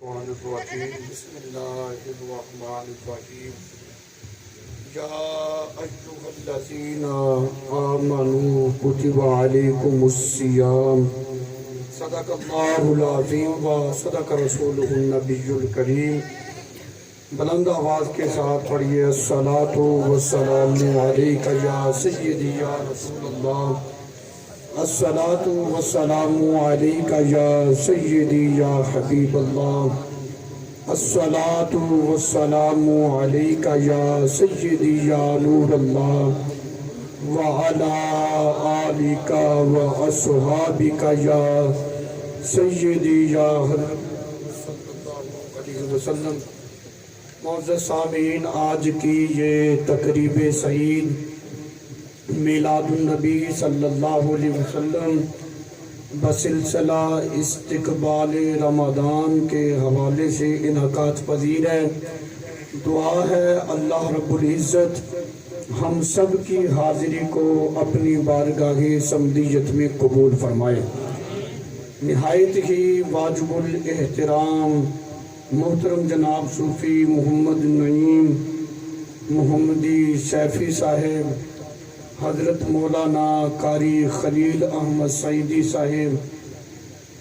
بسم اللہ الرحمن الرحیم یا ایھا الذین آمنوا کتب علیکم الصیام صدق اللہ العظیم و صدق رسولہ النبی الکریم۔ بلند آواز کے ساتھ پڑھیے الصلاۃ والسلام علیک یا سیدی یا رسول اللہ، الصلاۃ والسلام علیک یا سیدی یا حبیب اللہ، الصلاۃ والسلام علیک یا سیدی یا نور اللہ، وعلی آلک واصحابک یا سیدی یا حضرت صلی اللہ علیہ وسلم۔ معزز سامعین، آج کی یہ تقریب سعید میلاد النبی صلی اللہ علیہ وسلم بسلسلہ استقبال رمضان کے حوالے سے انعقاد پذیر ہے۔ دعا ہے اللہ رب العزت ہم سب کی حاضری کو اپنی بارگاہ صمدیت میں قبول فرمائے۔ نہایت ہی واجب الاحترام محترم جناب صوفی محمد نعیم محمدی سیفی صاحب، حضرت مولانا قاری خلیل احمد سعیدی صاحب،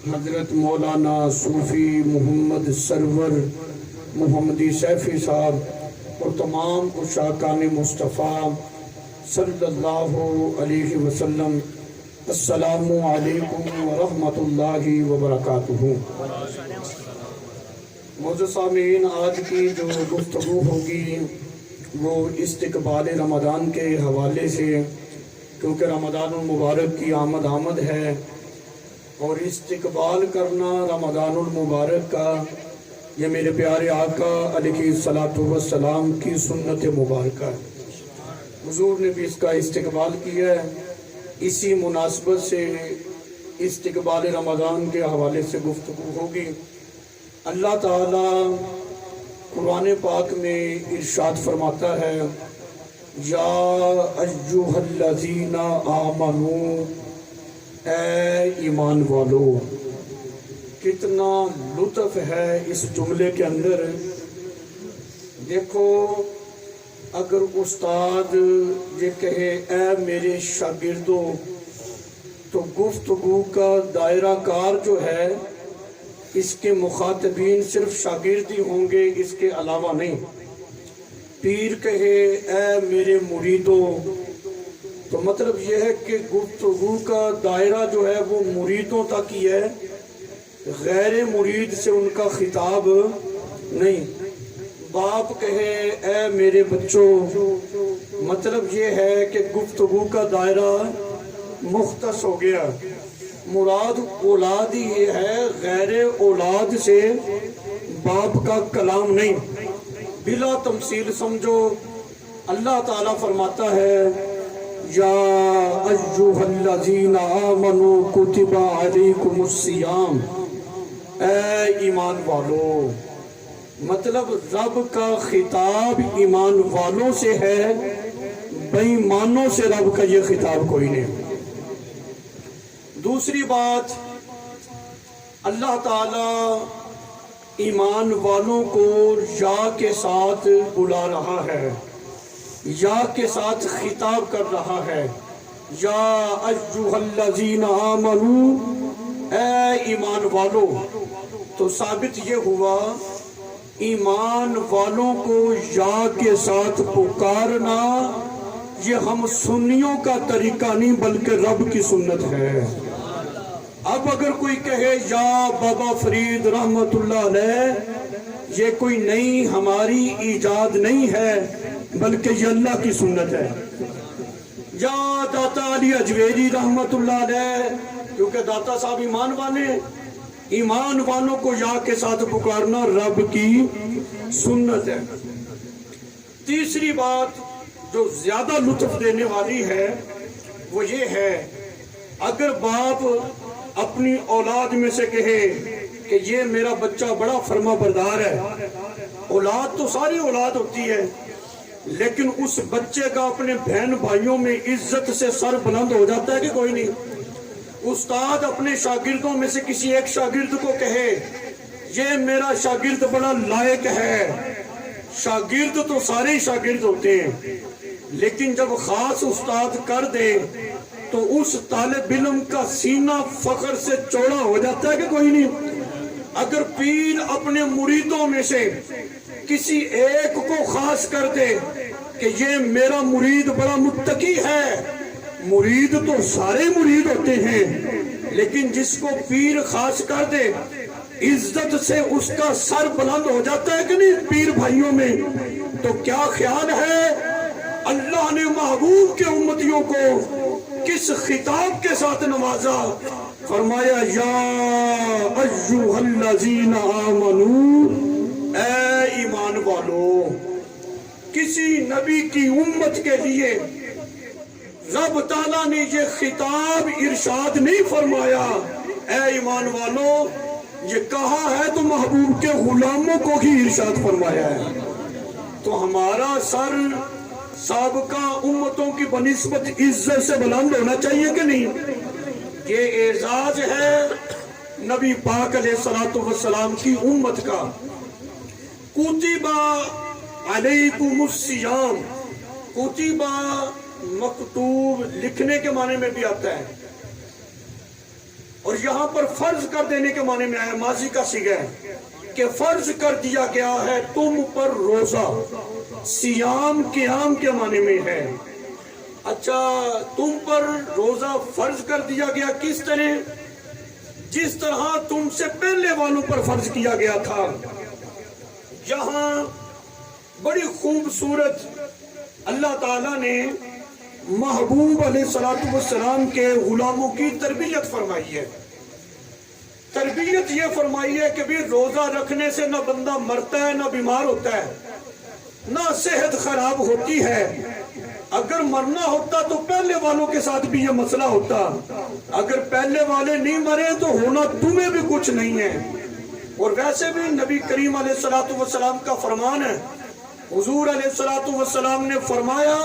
حضرت مولانا صوفی محمد سرور محمدی سیفی صاحب اور تمام عشاقان مصطفیٰ صلی اللہ علیہ وسلم، السلام علیکم ورحمۃ اللہ وبرکاتہ۔ معزز سامعین، آج کی جو گفتگو ہوگی وہ استقبال رمضان کے حوالے سے، کیونکہ رمضان المبارک کی آمد ہے اور استقبال کرنا رمضان المبارک کا یہ میرے پیارے آقا علیہ الصلوۃ والسلام کی سنت مبارکہ ہے۔ حضور نے بھی اس کا استقبال کیا ہے۔ اسی مناسبت سے استقبال رمضان کے حوالے سے گفتگو ہوگی۔ اللہ تعالی قرآن پاک میں ارشاد فرماتا ہے، یا ایھا الذین آمنوا، اے ایمان والو۔ کتنا لطف ہے اس جملے کے اندر۔ دیکھو، اگر استاد یہ کہے اے میرے شاگردوں، تو گفتگو کا دائرہ کار جو ہے اس کے مخاطبین صرف شاگرد ہی ہوں گے، اس کے علاوہ نہیں۔ پیر کہے اے میرے مریدوں، تو مطلب یہ ہے کہ گفتگو کا دائرہ جو ہے وہ مریدوں تک ہی ہے، غیر مرید سے ان کا خطاب نہیں۔ باپ کہے اے میرے بچوں، مطلب یہ ہے کہ گفتگو کا دائرہ مختص ہو گیا۔ مراد اولاد ہی ہے، غیر اولاد سے باپ کا کلام نہیں، بلا تمثیل سمجھو۔ اللہ تعالیٰ فرماتا ہے، یا ایھا الذین آمنوا کتب علیکم الصیام، اے ایمان والو۔ مطلب رب کا خطاب ایمان والوں سے ہے، بے ایمانوں سے رب کا یہ خطاب کوئی نہیں۔ دوسری بات، اللہ تعالی ایمان والوں کو یا کے ساتھ بلا رہا ہے، یا کے ساتھ خطاب کر رہا ہے، یا ایھا الذین آمنوا، اے ایمان والو۔ تو ثابت یہ ہوا ایمان والوں کو یا کے ساتھ پکارنا یہ ہم سنیوں کا طریقہ نہیں بلکہ رب کی سنت ہے۔ اب اگر کوئی کہے یا بابا فرید رحمت اللہ علیہ، یہ کوئی نئی ہماری ایجاد نہیں ہے بلکہ یہ اللہ کی سنت ہے۔ یا داتا علی اجویری رحمت اللہ علیہ، کیونکہ داتا صاحب ایمان والے، ایمان والوں کو یا کے ساتھ پکارنا رب کی سنت ہے۔ تیسری بات جو زیادہ لطف دینے والی ہے وہ یہ ہے، اگر باپ اپنی اولاد میں سے کہے کہ یہ میرا بچہ بڑا فرما بردار ہے۔ اولاد تو ساری اولاد ہوتی ہے، لیکن اس بچے کا اپنے بہن بھائیوں میں عزت سے سر بلند ہو جاتا ہے کہ کوئی نہیں۔ استاد اپنے شاگردوں میں سے کسی ایک شاگرد کو کہے یہ میرا شاگرد بڑا لائق ہے۔ شاگرد تو سارے شاگرد ہوتے ہیں، لیکن جب خاص استاد کر دے تو اس طالب علم کا سینہ فخر سے چوڑا ہو جاتا ہے کہ کوئی نہیں۔ اگر پیر اپنے مریدوں میں سے کسی ایک کو خاص کر دے کہ یہ میرا مرید بڑا متقی ہے، مرید تو سارے مرید ہوتے ہیں، لیکن جس کو پیر خاص کر دے عزت سے اس کا سر بلند ہو جاتا ہے کہ نہیں پیر بھائیوں میں۔ تو کیا خیال ہے اللہ نے محبوب کے امتیوں کو کس خطاب کے ساتھ نوازا؟ فرمایا یا ایھا الذین آمنو، اے ایمان والو۔ کسی نبی کی امت کے لیے رب تعالیٰ نے یہ خطاب ارشاد نہیں فرمایا اے ایمان والو، یہ کہا ہے تو محبوب کے غلاموں کو ہی ارشاد فرمایا ہے۔ تو ہمارا سر سابقہ امتوں کی بنسبت عزت سے بلند ہونا چاہیے کہ نہیں؟ یہ اعزاز ہے نبی پاک علیہ السلام کی امت کا۔ کتب علیکم الصیام، کتب مکتوب لکھنے کے معنی میں بھی آتا ہے، اور یہاں پر فرض کر دینے کے معنی میں آیا، ماضی کا صیغہ ہے کہ فرض کر دیا گیا ہے تم پر روزہ۔ سیام قیام کے معنی میں ہے۔ اچھا، تم پر روزہ فرض کر دیا گیا کس طرح؟ جس طرح تم سے پہلے والوں پر فرض کیا گیا تھا۔ یہاں بڑی خوبصورت اللہ تعالیٰ نے محبوب علیہ السلام کے غلاموں کی تربیت فرمائی ہے۔ تربیت یہ فرمائی ہے کہ بھی روزہ رکھنے سے نہ بندہ مرتا ہے نہ بیمار ہوتا ہے نہ صحت خراب ہوتی ہے۔ اگر مرنا ہوتا تو پہلے والوں کے ساتھ بھی یہ مسئلہ ہوتا، اگر پہلے والے نہیں مرے تو ہونا تمہیں بھی کچھ نہیں ہے۔ اور ویسے بھی نبی کریم علیہ السلام کا فرمان ہے، حضور علیہ السلام نے فرمایا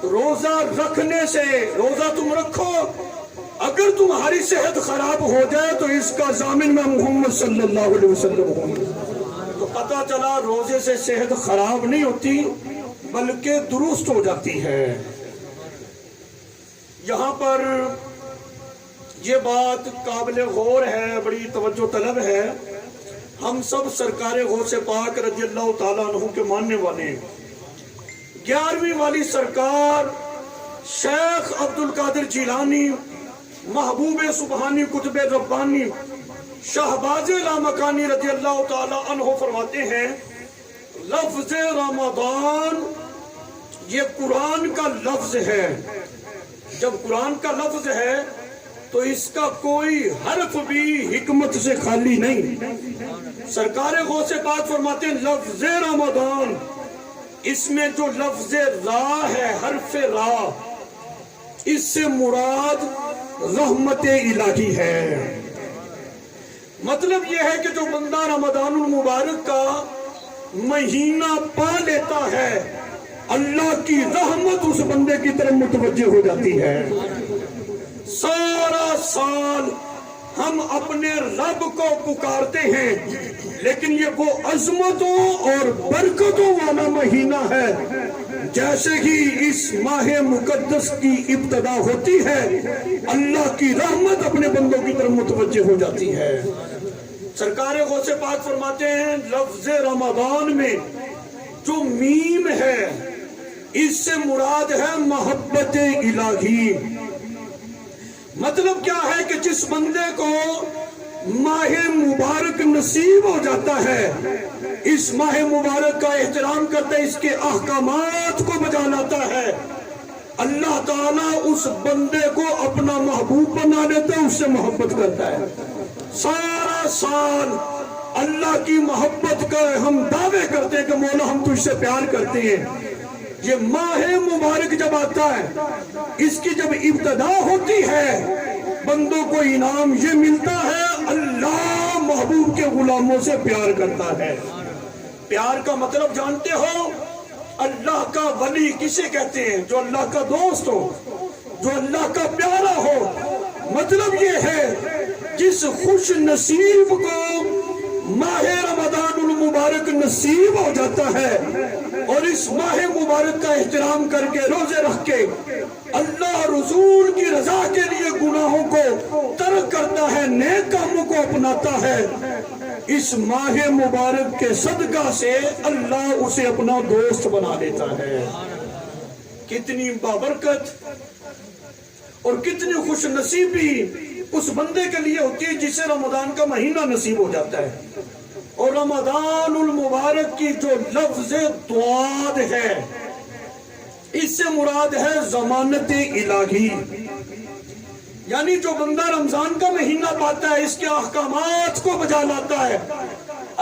روزہ رکھنے سے، روزہ تم رکھو، اگر تمہاری صحت خراب ہو جائے تو اس کا ضامن میں محمد صلی اللہ علیہ وسلم ہوں۔ تو پتہ چلا روزے سے صحت خراب نہیں ہوتی بلکہ درست ہو جاتی ہے۔ یہاں پر یہ بات قابل غور ہے، بڑی توجہ طلب ہے۔ ہم سب سرکار غوث پاک رضی اللہ تعالیٰ عنہ کے ماننے والے ہیں۔ 11ویں والی سرکار شیخ عبد القادر جیلانی، محبوب سبحانی قطب ربانی شہباز لامکانی رضی اللہ تعالیٰ عنہ فرماتے ہیں لفظ رمضان یہ قرآن کا لفظ ہے۔ جب قرآن کا لفظ ہے تو اس کا کوئی حرف بھی حکمت سے خالی نہیں۔ سرکار غوث پاک فرماتے ہیں لفظ رمضان، اس میں جو لفظ را ہے، حرف را، اس سے مراد رحمت الہی ہے۔ مطلب یہ ہے کہ جو بندہ رمضان المبارک کا مہینہ پا لیتا ہے، اللہ کی رحمت اس بندے کی طرف متوجہ ہو جاتی ہے۔ سارا سال ہم اپنے رب کو پکارتے ہیں، لیکن یہ وہ عظمتوں اور برکتوں والا مہینہ ہے۔ جیسے ہی اس ماہ مقدس کی ابتدا ہوتی ہے، اللہ کی رحمت اپنے بندوں کی طرف متوجہ ہو جاتی ہے۔ سرکار غوث پاک فرماتے ہیں لفظ رمضان میں جو میم ہے اس سے مراد ہے محبت الہی۔ مطلب کیا ہے کہ جس بندے کو ماہ مبارک نصیب ہو جاتا ہے، اس ماہ مبارک کا احترام کرتا ہے، اس کے احکامات کو بجا لاتا ہے، اللہ تعالیٰ اس بندے کو اپنا محبوب بنا لیتا ہے، اس سے محبت کرتا ہے۔ سارا سال اللہ کی محبت کا ہم دعوے کرتے ہیں کہ مولا ہم تجھ سے پیار کرتے ہیں۔ یہ ماہ مبارک جب آتا ہے، اس کی جب ابتدا ہوتی ہے، بندوں کو انعام یہ ملتا ہے اللہ محبوب کے غلاموں سے پیار کرتا ہے۔ پیار کا مطلب جانتے ہو؟ اللہ کا ولی کسے کہتے ہیں؟ جو اللہ کا دوست ہو، جو اللہ کا پیارا ہو۔ مطلب یہ ہے جس خوش نصیب کو ماہ رمضان المبارک نصیب ہو جاتا ہے اور اس ماہ مبارک کا احترام کر کے روزے رکھ کے اللہ رسول کی رضا کے لیے گناہوں کو ترک کرتا ہے، نیک کاموں کو اپناتا ہے، اس ماہ مبارک کے صدقہ سے اللہ اسے اپنا دوست بنا دیتا ہے۔ کتنی بابرکت اور کتنی خوش نصیبی اس بندے کے لیے ہوتی ہے جسے رمضان کا مہینہ نصیب ہو جاتا ہے۔ اور رمضان المبارک کی جو لفظ دعاد ہے، اس سے مراد ہے ضمانت الہی، یعنی جو بندہ رمضان کا مہینہ پاتا ہے، اس کے احکامات کو بجا لاتا ہے،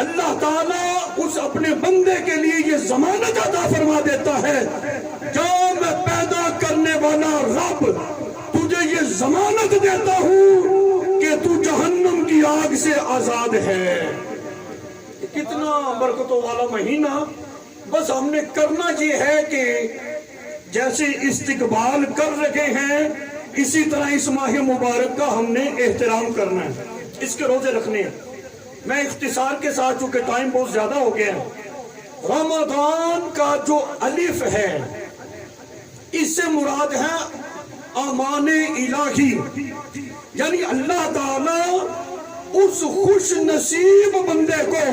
اللہ تعالیٰ اس اپنے بندے کے لیے یہ ضمانت عطا فرما دیتا ہے، جب میں پیدا کرنے والا رب تجھے یہ ضمانت دیتا ہوں کہ تو جہنم کی آگ سے آزاد ہے۔ کتنا برکتوں والا مہینہ، بس ہم نے کرنا یہ ہے کہ جیسے استقبال کر رکھے ہیں اسی طرح اس ماہ مبارک کا ہم نے احترام کرنا ہے، اس کے روزے رکھنے ہیں۔ میں اختصار کے ساتھ، چونکہ ٹائم بہت زیادہ ہو گیا ہے، رمضان کا جو الف ہے اس سے مراد ہے امان الہی، یعنی اللہ تعالیٰ اس خوش نصیب بندے کو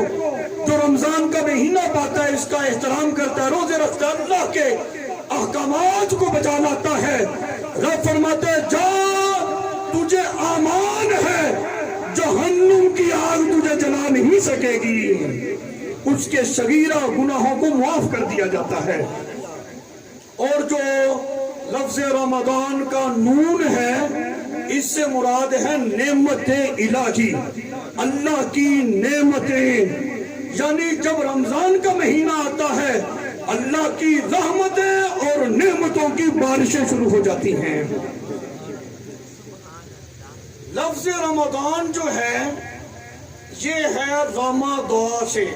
جو رمضان کا مہینہ پاتا ہے، اس کا احترام کرتا ہے، روزے رکھتا ہے، اللہ کے احکامات کو بچا لاتا ہے، رب فرماتے ہیں جا تجھے امان ہے، جہنم کی آگ تجھے جلا نہیں سکے گی، اس کے صغیرہ گناہوں کو معاف کر دیا جاتا ہے۔ اور جو لفظ رمضان کا نون ہے، اس سے مراد ہے نعمت الہی، اللہ کی نعمتیں، یعنی جب رمضان کا مہینہ آتا ہے اللہ کی رحمتیں اور نعمتوں کی بارشیں شروع ہو جاتی ہیں۔ لفظ رمضان جو ہے یہ ہے رمضا سے،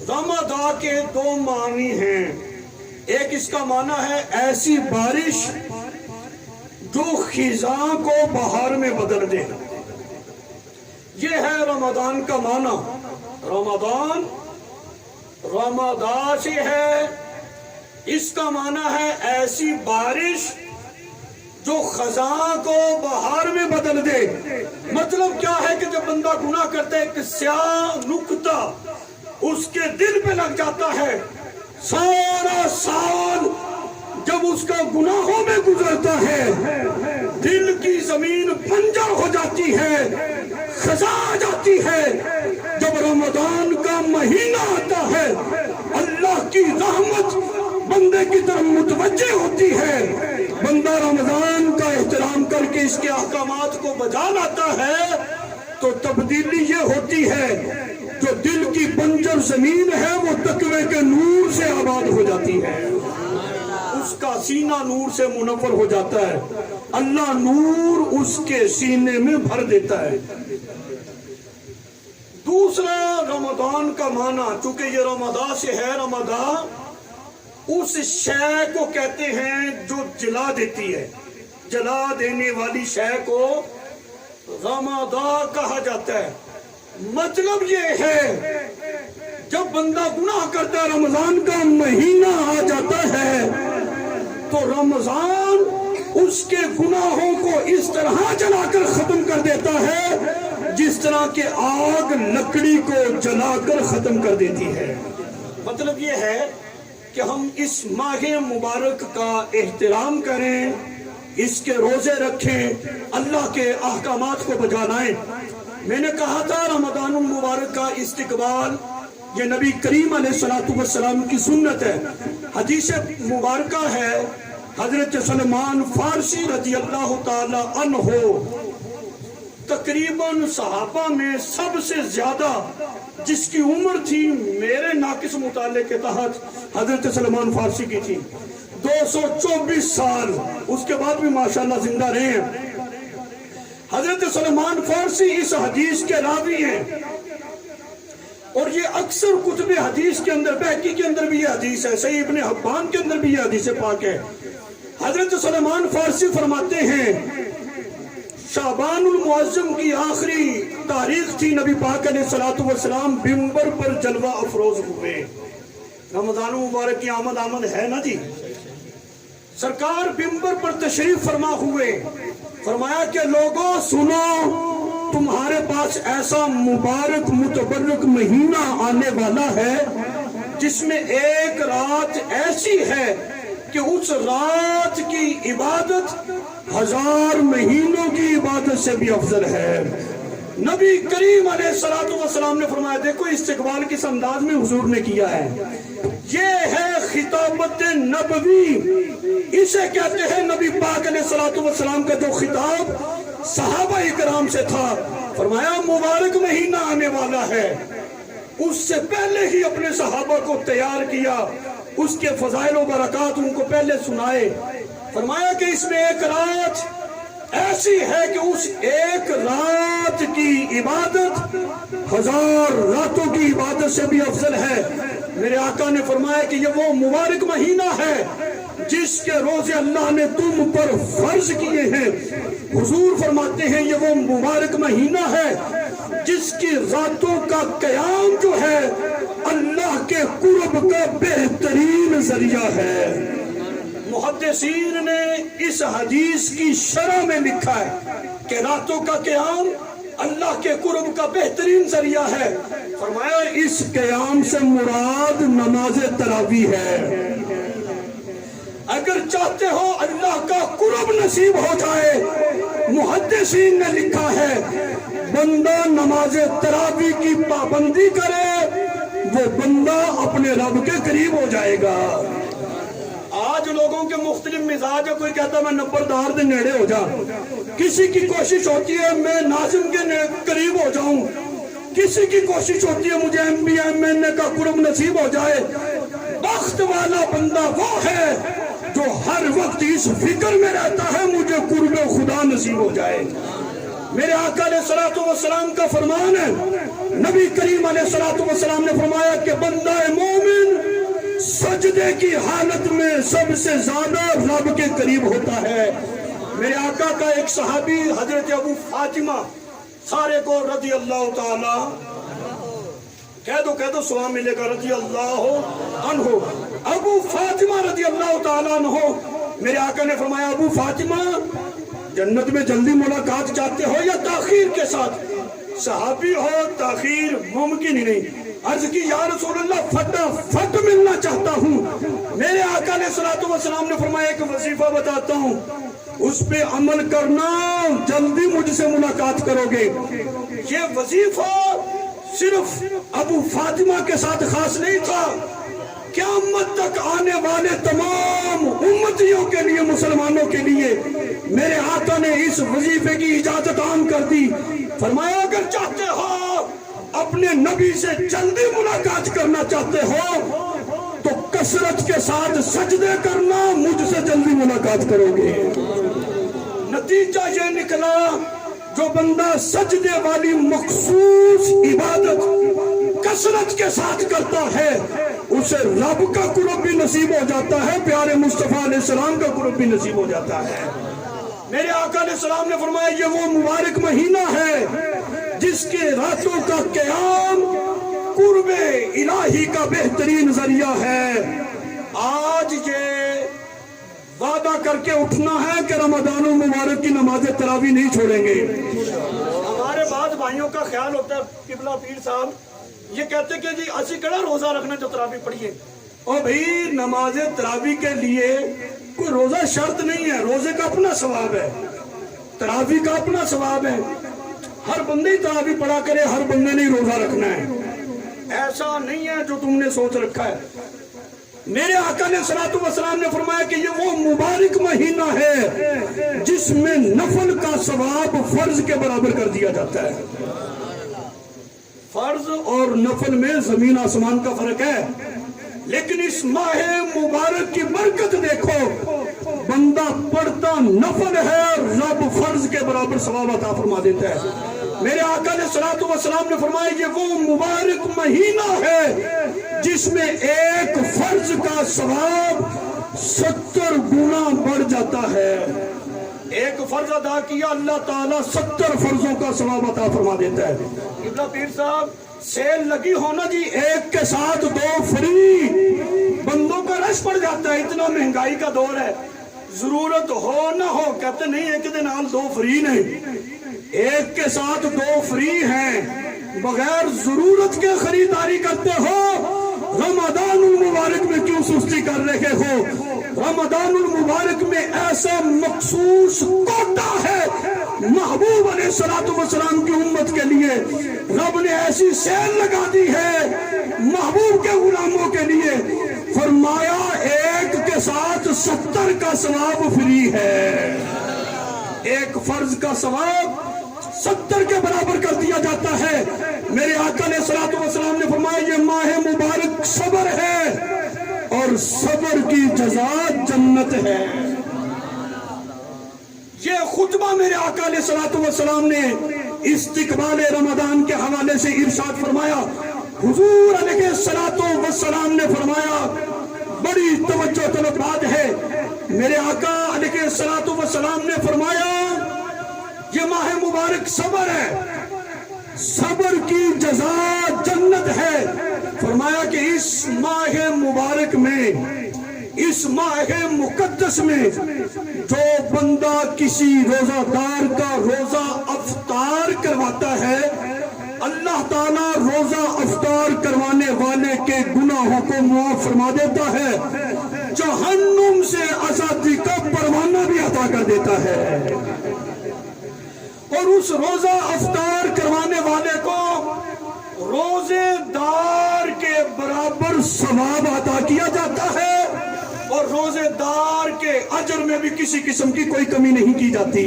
رمضا کے دو معنی ہیں، ایک اس کا معنی ہے ایسی بارش جو خزاں کو بہار میں بدل دے، یہ ہے رمضان کا معنی۔ رمضان رمضان سے ہے، اس کا معنی ہے ایسی بارش جو خزاں کو بہار میں بدل دے۔ مطلب کیا ہے کہ جب بندہ گناہ کرتا ہے، ایک سیاہ نقطہ اس کے دل پہ لگ جاتا ہے، سارا سال جب اس کا گناہوں میں گزرتا ہے، دل کی زمین بنجر ہو جاتی ہے، خزاں آ جاتی ہے۔ جب رمضان کا مہینہ آتا ہے اللہ کی رحمت بندے کی طرف متوجہ ہوتی ہے، بندہ رمضان کا احترام کر کے اس کے احکامات کو بجا لاتا ہے، تو تبدیلی یہ ہوتی ہے جو دل کی بنجر زمین ہے وہ تقوی کے نور سے آباد ہو جاتی ہے، اس کا سینہ نور سے منور ہو جاتا ہے، اللہ نور اس کے سینے میں بھر دیتا ہے۔ دوسرا رمضان کا معنی، چونکہ یہ رمضان سے ہے، رمضان اس شے کو کہتے ہیں جو جلا دیتی ہے، جلا دینے والی شے کو رمضان کہا جاتا ہے۔ مطلب یہ ہے جب بندہ گناہ کرتا ہے، رمضان کا مہینہ آ جاتا ہے تو رمضان اس کے گناہوں کو اس طرح جلا کر ختم کر دیتا ہے جس طرح کہ آگ لکڑی کو جلا کر ختم کر دیتی ہے۔ مطلب یہ ہے کہ ہم اس ماہ مبارک کا احترام کریں، اس کے روزے رکھیں، اللہ کے احکامات کو بجا لائیں۔ میں نے کہا تھا رمضان المبارک کا استقبال یہ نبی کریم علیہ السلام کی سنت ہے۔ حدیث مبارکہ ہے حضرت سلمان فارسی رضی اللہ تعالی عنہ تقریباً صحابہ میں سب سے زیادہ جس کی عمر تھی میرے ناقص مطالعے کے تحت حضرت سلمان فارسی کی تھی، 224 سال، اس کے بعد بھی ماشاءاللہ زندہ رہے ہیں۔ حضرت سلمان فارسی اس حدیث کے راوی ہیں، اور یہ اکثر کتب حدیث کے اندر، بہقی کے اندر بھی یہ حدیث ہے، صحیح ابن حبان کے اندر بھی یہ حدیث پاک ہے۔ حضرت سلمان فارسی فرماتے ہیں شعبان المعظم کی آخری تاریخ تھی، نبی پاک علیہ الصلوۃ والسلام منبر پر جلوہ افروز ہوئے. رمضان مبارک کی آمد ہے نا جی. سرکار منبر پر تشریف فرما ہوئے، فرمایا کہ لوگوں سنو، تمہارے پاس ایسا مبارک متبرک مہینہ آنے والا ہے جس میں ایک رات ایسی ہے کہ اس رات کی عبادت 1000 مہینوں کی عبادت سے بھی افضل ہے. نبی کریم علیہ السلام نے فرمایا، دیکھو استقبال کس انداز میں حضور نے کیا ہے. یہ ہے خطابت نبوی، اسے کہتے ہیں. نبی پاک علیہ السلام کا جو خطاب صحابہ اکرام سے تھا، فرمایا مبارک مہینہ آنے والا ہے، اس سے پہلے ہی اپنے صحابہ کو تیار کیا، اس کے فضائل و برکات ان کو پہلے سنائے. فرمایا کہ اس میں ایک رات ایسی ہے کہ اس ایک رات کی عبادت 1000 راتوں کی عبادت سے بھی افضل ہے. میرے آقا نے فرمایا کہ یہ وہ مبارک مہینہ ہے جس کے روزے اللہ نے تم پر فرض کیے ہیں. حضور فرماتے ہیں یہ وہ مبارک مہینہ ہے جس کی راتوں کا قیام جو ہے اللہ کے قرب کا بہترین ذریعہ ہے. محدثین نے اس حدیث کی شرح میں لکھا ہے کہ راتوں کا قیام اللہ کے قرب کا بہترین ذریعہ ہے. فرمایا اس قیام سے مراد نماز تراویح ہے. اگر چاہتے ہو اللہ کا قرب نصیب ہو جائے، محدثین نے لکھا ہے بندہ نماز تراویح کی پابندی کرے، وہ بندہ اپنے رب کے قریب ہو جائے گا. آج لوگوں کے مختلف مزاج ہے. کوئی کہتا ہے میں نمبردار دے نیڑے ہو جا، کسی کی کوشش ہوتی ہے میں ناظم کے قریب ہو جاؤں، کسی کی کوشش ہوتی ہے مجھے MBA کا قرب نصیب ہو جائے. بخت والا بندہ وہ ہے جو ہر وقت اس فکر میں رہتا ہے مجھے قرب خدا نصیب ہو جائے. میرے آقا علیہ الصلوۃ والسلام کا فرمان ہے، نبی کریم علیہ الصلوۃ والسلام نے فرمایا کہ بندہ مومن سجدے کی حالت میں سب سے زیادہ رب کے قریب ہوتا ہے. میرے آقا کا ایک صحابی حضرت ابو فاطمہ، سارے کو رضی اللہ تعالی، کہہ دو سوا ملے گا، رضی اللہ عنہ، ابو فاطمہ رضی اللہ تعالی عنہ. میرے آقا نے فرمایا ابو فاطمہ جنت میں جلدی ملاقات چاہتے ہو یا تاخیر کے ساتھ؟ صحابی ہو، تاخیر ممکن ہی نہیں. عرض کی یا رسول اللہ فٹ ملنا چاہتا ہوں. میرے آقا علیہ الصلوۃ والسلام نے فرمایا ایک وظیفہ بتاتا ہوں، اس پہ عمل کرنا، جلدی مجھ سے ملاقات کرو گے. یہ وظیفہ صرف ابو فاطمہ کے ساتھ خاص نہیں تھا، قیامت تک آنے والے تمام امتیوں کے لیے، مسلمانوں کے لیے میرے آقا نے اس وظیفے کی اجازت عام کر دی. فرمایا اگر چاہتے ہو اپنے نبی سے جلدی ملاقات کرنا چاہتے ہو تو کثرت کے ساتھ سجدے کرنا، مجھ سے جلدی ملاقات کرو گے. نتیجہ یہ نکلا جو بندہ سجدے والی مخصوص عبادت کثرت کے ساتھ کرتا ہے اسے رب کا قرب بھی نصیب ہو جاتا ہے، پیارے مصطفیٰ علیہ السلام کا قرب بھی نصیب ہو جاتا ہے. میرے آقا علیہ السلام نے فرمایا یہ وہ مبارک مہینہ ہے جس کے راتوں کا قیام قرب الہی کا بہترین ذریعہ ہے. آج یہ وعدہ کر کے اٹھنا ہے کہ رمضان المبارک کی نماز تراویح نہیں چھوڑیں گے. ہمارے بعض بھائیوں کا خیال ہوتا ہے قبلہ پیر صاحب یہ کہتے کہ جی اسی کڑا روزہ رکھنا جو تراویح پڑھیے. اور بھئی نماز تراویح کے لیے کوئی روزہ شرط نہیں ہے، روزے کا اپنا ثواب ہے، تراویح کا اپنا ثواب ہے. ہر بندے ہی تراویح پڑھا کرے، ہر بندے نے روزہ رکھنا ہے، ایسا نہیں ہے جو تم نے سوچ رکھا ہے. میرے آقا علیہ الصلوۃ والسلام نے فرمایا کہ یہ وہ مبارک مہینہ ہے جس میں نفل کا ثواب فرض کے برابر کر دیا جاتا ہے. فرض اور نفل میں زمین آسمان کا فرق ہے، لیکن اس ماہ مبارک کی برکت دیکھو، بندہ پڑھتا نفل ہے، رب فرض کے برابر ثواب عطا فرما دیتا ہے. میرے آقا علیہ الصلوۃ والسلام نے فرمایا یہ وہ مبارک مہینہ ہے جس میں ایک فرض کا ثواب 70 گنا بڑھ جاتا ہے. ایک فرض ادا کیا اللہ تعالیٰ 70 فرضوں کا ثواب عطا فرما دیتا ہے. قبلہ پیر صاحب سیل لگی ہونا جی، ایک کے ساتھ 2 فری، بندوں کا رش پڑ جاتا ہے، اتنا مہنگائی کا دور ہے. ضرورت ہو نہ ہو کہتے نہیں ایک دن نال 2 فری نہیں، ایک کے ساتھ 2 فری ہیں، بغیر ضرورت کے خریداری کرتے ہو. رمضان المبارک میں کیوں سستی کر رہے ہو؟ رمضان المبارک میں ایسا مخصوص کوٹا ہے محبوب علیہ السلام کی امت کے لیے. رب نے ایسی سیل لگا دی ہے محبوب کے غلاموں کے لیے، فرمایا ایک کے ساتھ 70 کا ثواب فری ہے. ایک فرض کا ثواب 70 کے برابر کر دیا جاتا ہے. میرے آقا علیہ السلام نے فرمایا یہ ماہ مبارک صبر ہے اور صبر کی جزا جنت ہے. یہ خطبہ میرے آقا علیہ السلام نے استقبال رمضان کے حوالے سے ارشاد فرمایا. حضور علیہ السلام نے فرمایا، بڑی توجہ طلب بات ہے، میرے آقا علیہ السلام نے فرمایا یہ ماہ مبارک صبر ہے، صبر کی جزا جنت ہے. فرمایا کہ اس ماہ مبارک میں، اس ماہ مقدس میں جو بندہ کسی روزہ دار کا روزہ افطار کرواتا ہے، اللہ تعالیٰ روزہ افطار کروانے والے کے گناہوں کو معاف فرما دیتا ہے، جہنم سے آزادی کا پروانہ بھی عطا کر دیتا ہے. اور اس روزہ افطار کروانے والے کو روزے دار کے برابر ثواب عطا کیا جاتا ہے، اور روزے دار کے اجر میں بھی کسی قسم کی کوئی کمی نہیں کی جاتی.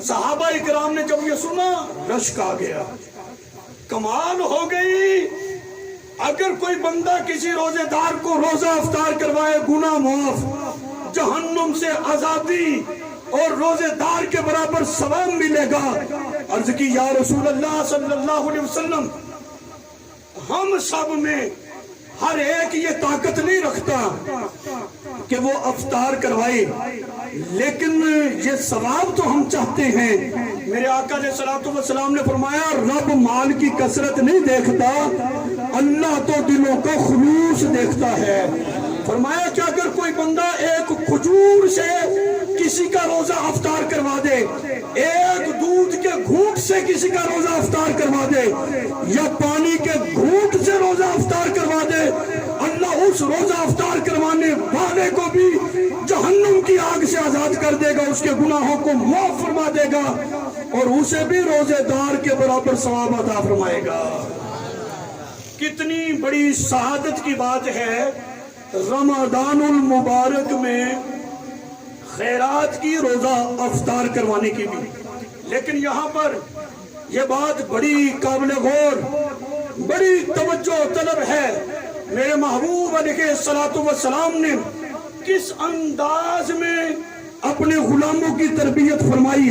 صحابہ اکرام نے جب یہ سنا رشک آ گیا، کمال ہو گئی. اگر کوئی بندہ کسی روزے دار کو روزہ افطار کروائے گناہ معاف، جہنم سے آزادی اور روزے دار کے برابر ثواب ملے گا. عرض کی یا رسول اللہ صلی اللہ علیہ وسلم، ہم سب میں ہر ایک یہ طاقت نہیں رکھتا کہ وہ افطار کروائے، لیکن یہ ثواب تو ہم چاہتے ہیں. میرے آقا علیہ السلام نے فرمایا رب مال کی کثرت نہیں دیکھتا، اللہ تو دلوں کا خلوص دیکھتا ہے. فرمایا کہ اگر کوئی بندہ ایک کھجور سے کسی کا روزہ افطار کروا دے، ایک دودھ کے گھونٹ سے کسی کا روزہ افطار کروا دے، یا پانی کے گھونٹ سے روزہ افطار کروا دے، اللہ اس روزہ افطار کروانے والے کو بھی جہنم کی آگ سے آزاد کر دے گا، اس کے گناہوں کو معاف فرما دے گا، اور اسے بھی روزے دار کے برابر ثواب عطا فرمائے گا. کتنی بڑی سعادت کی بات ہے رمضان المبارک میں خیرات کی روزہ افطار کروانے کی بھی. لیکن یہاں پر یہ بات بڑی قابل غور، بڑی توجہ طلب ہے. میرے محبوب علیہ السلام نے کس انداز میں اپنے غلاموں کی تربیت فرمائی،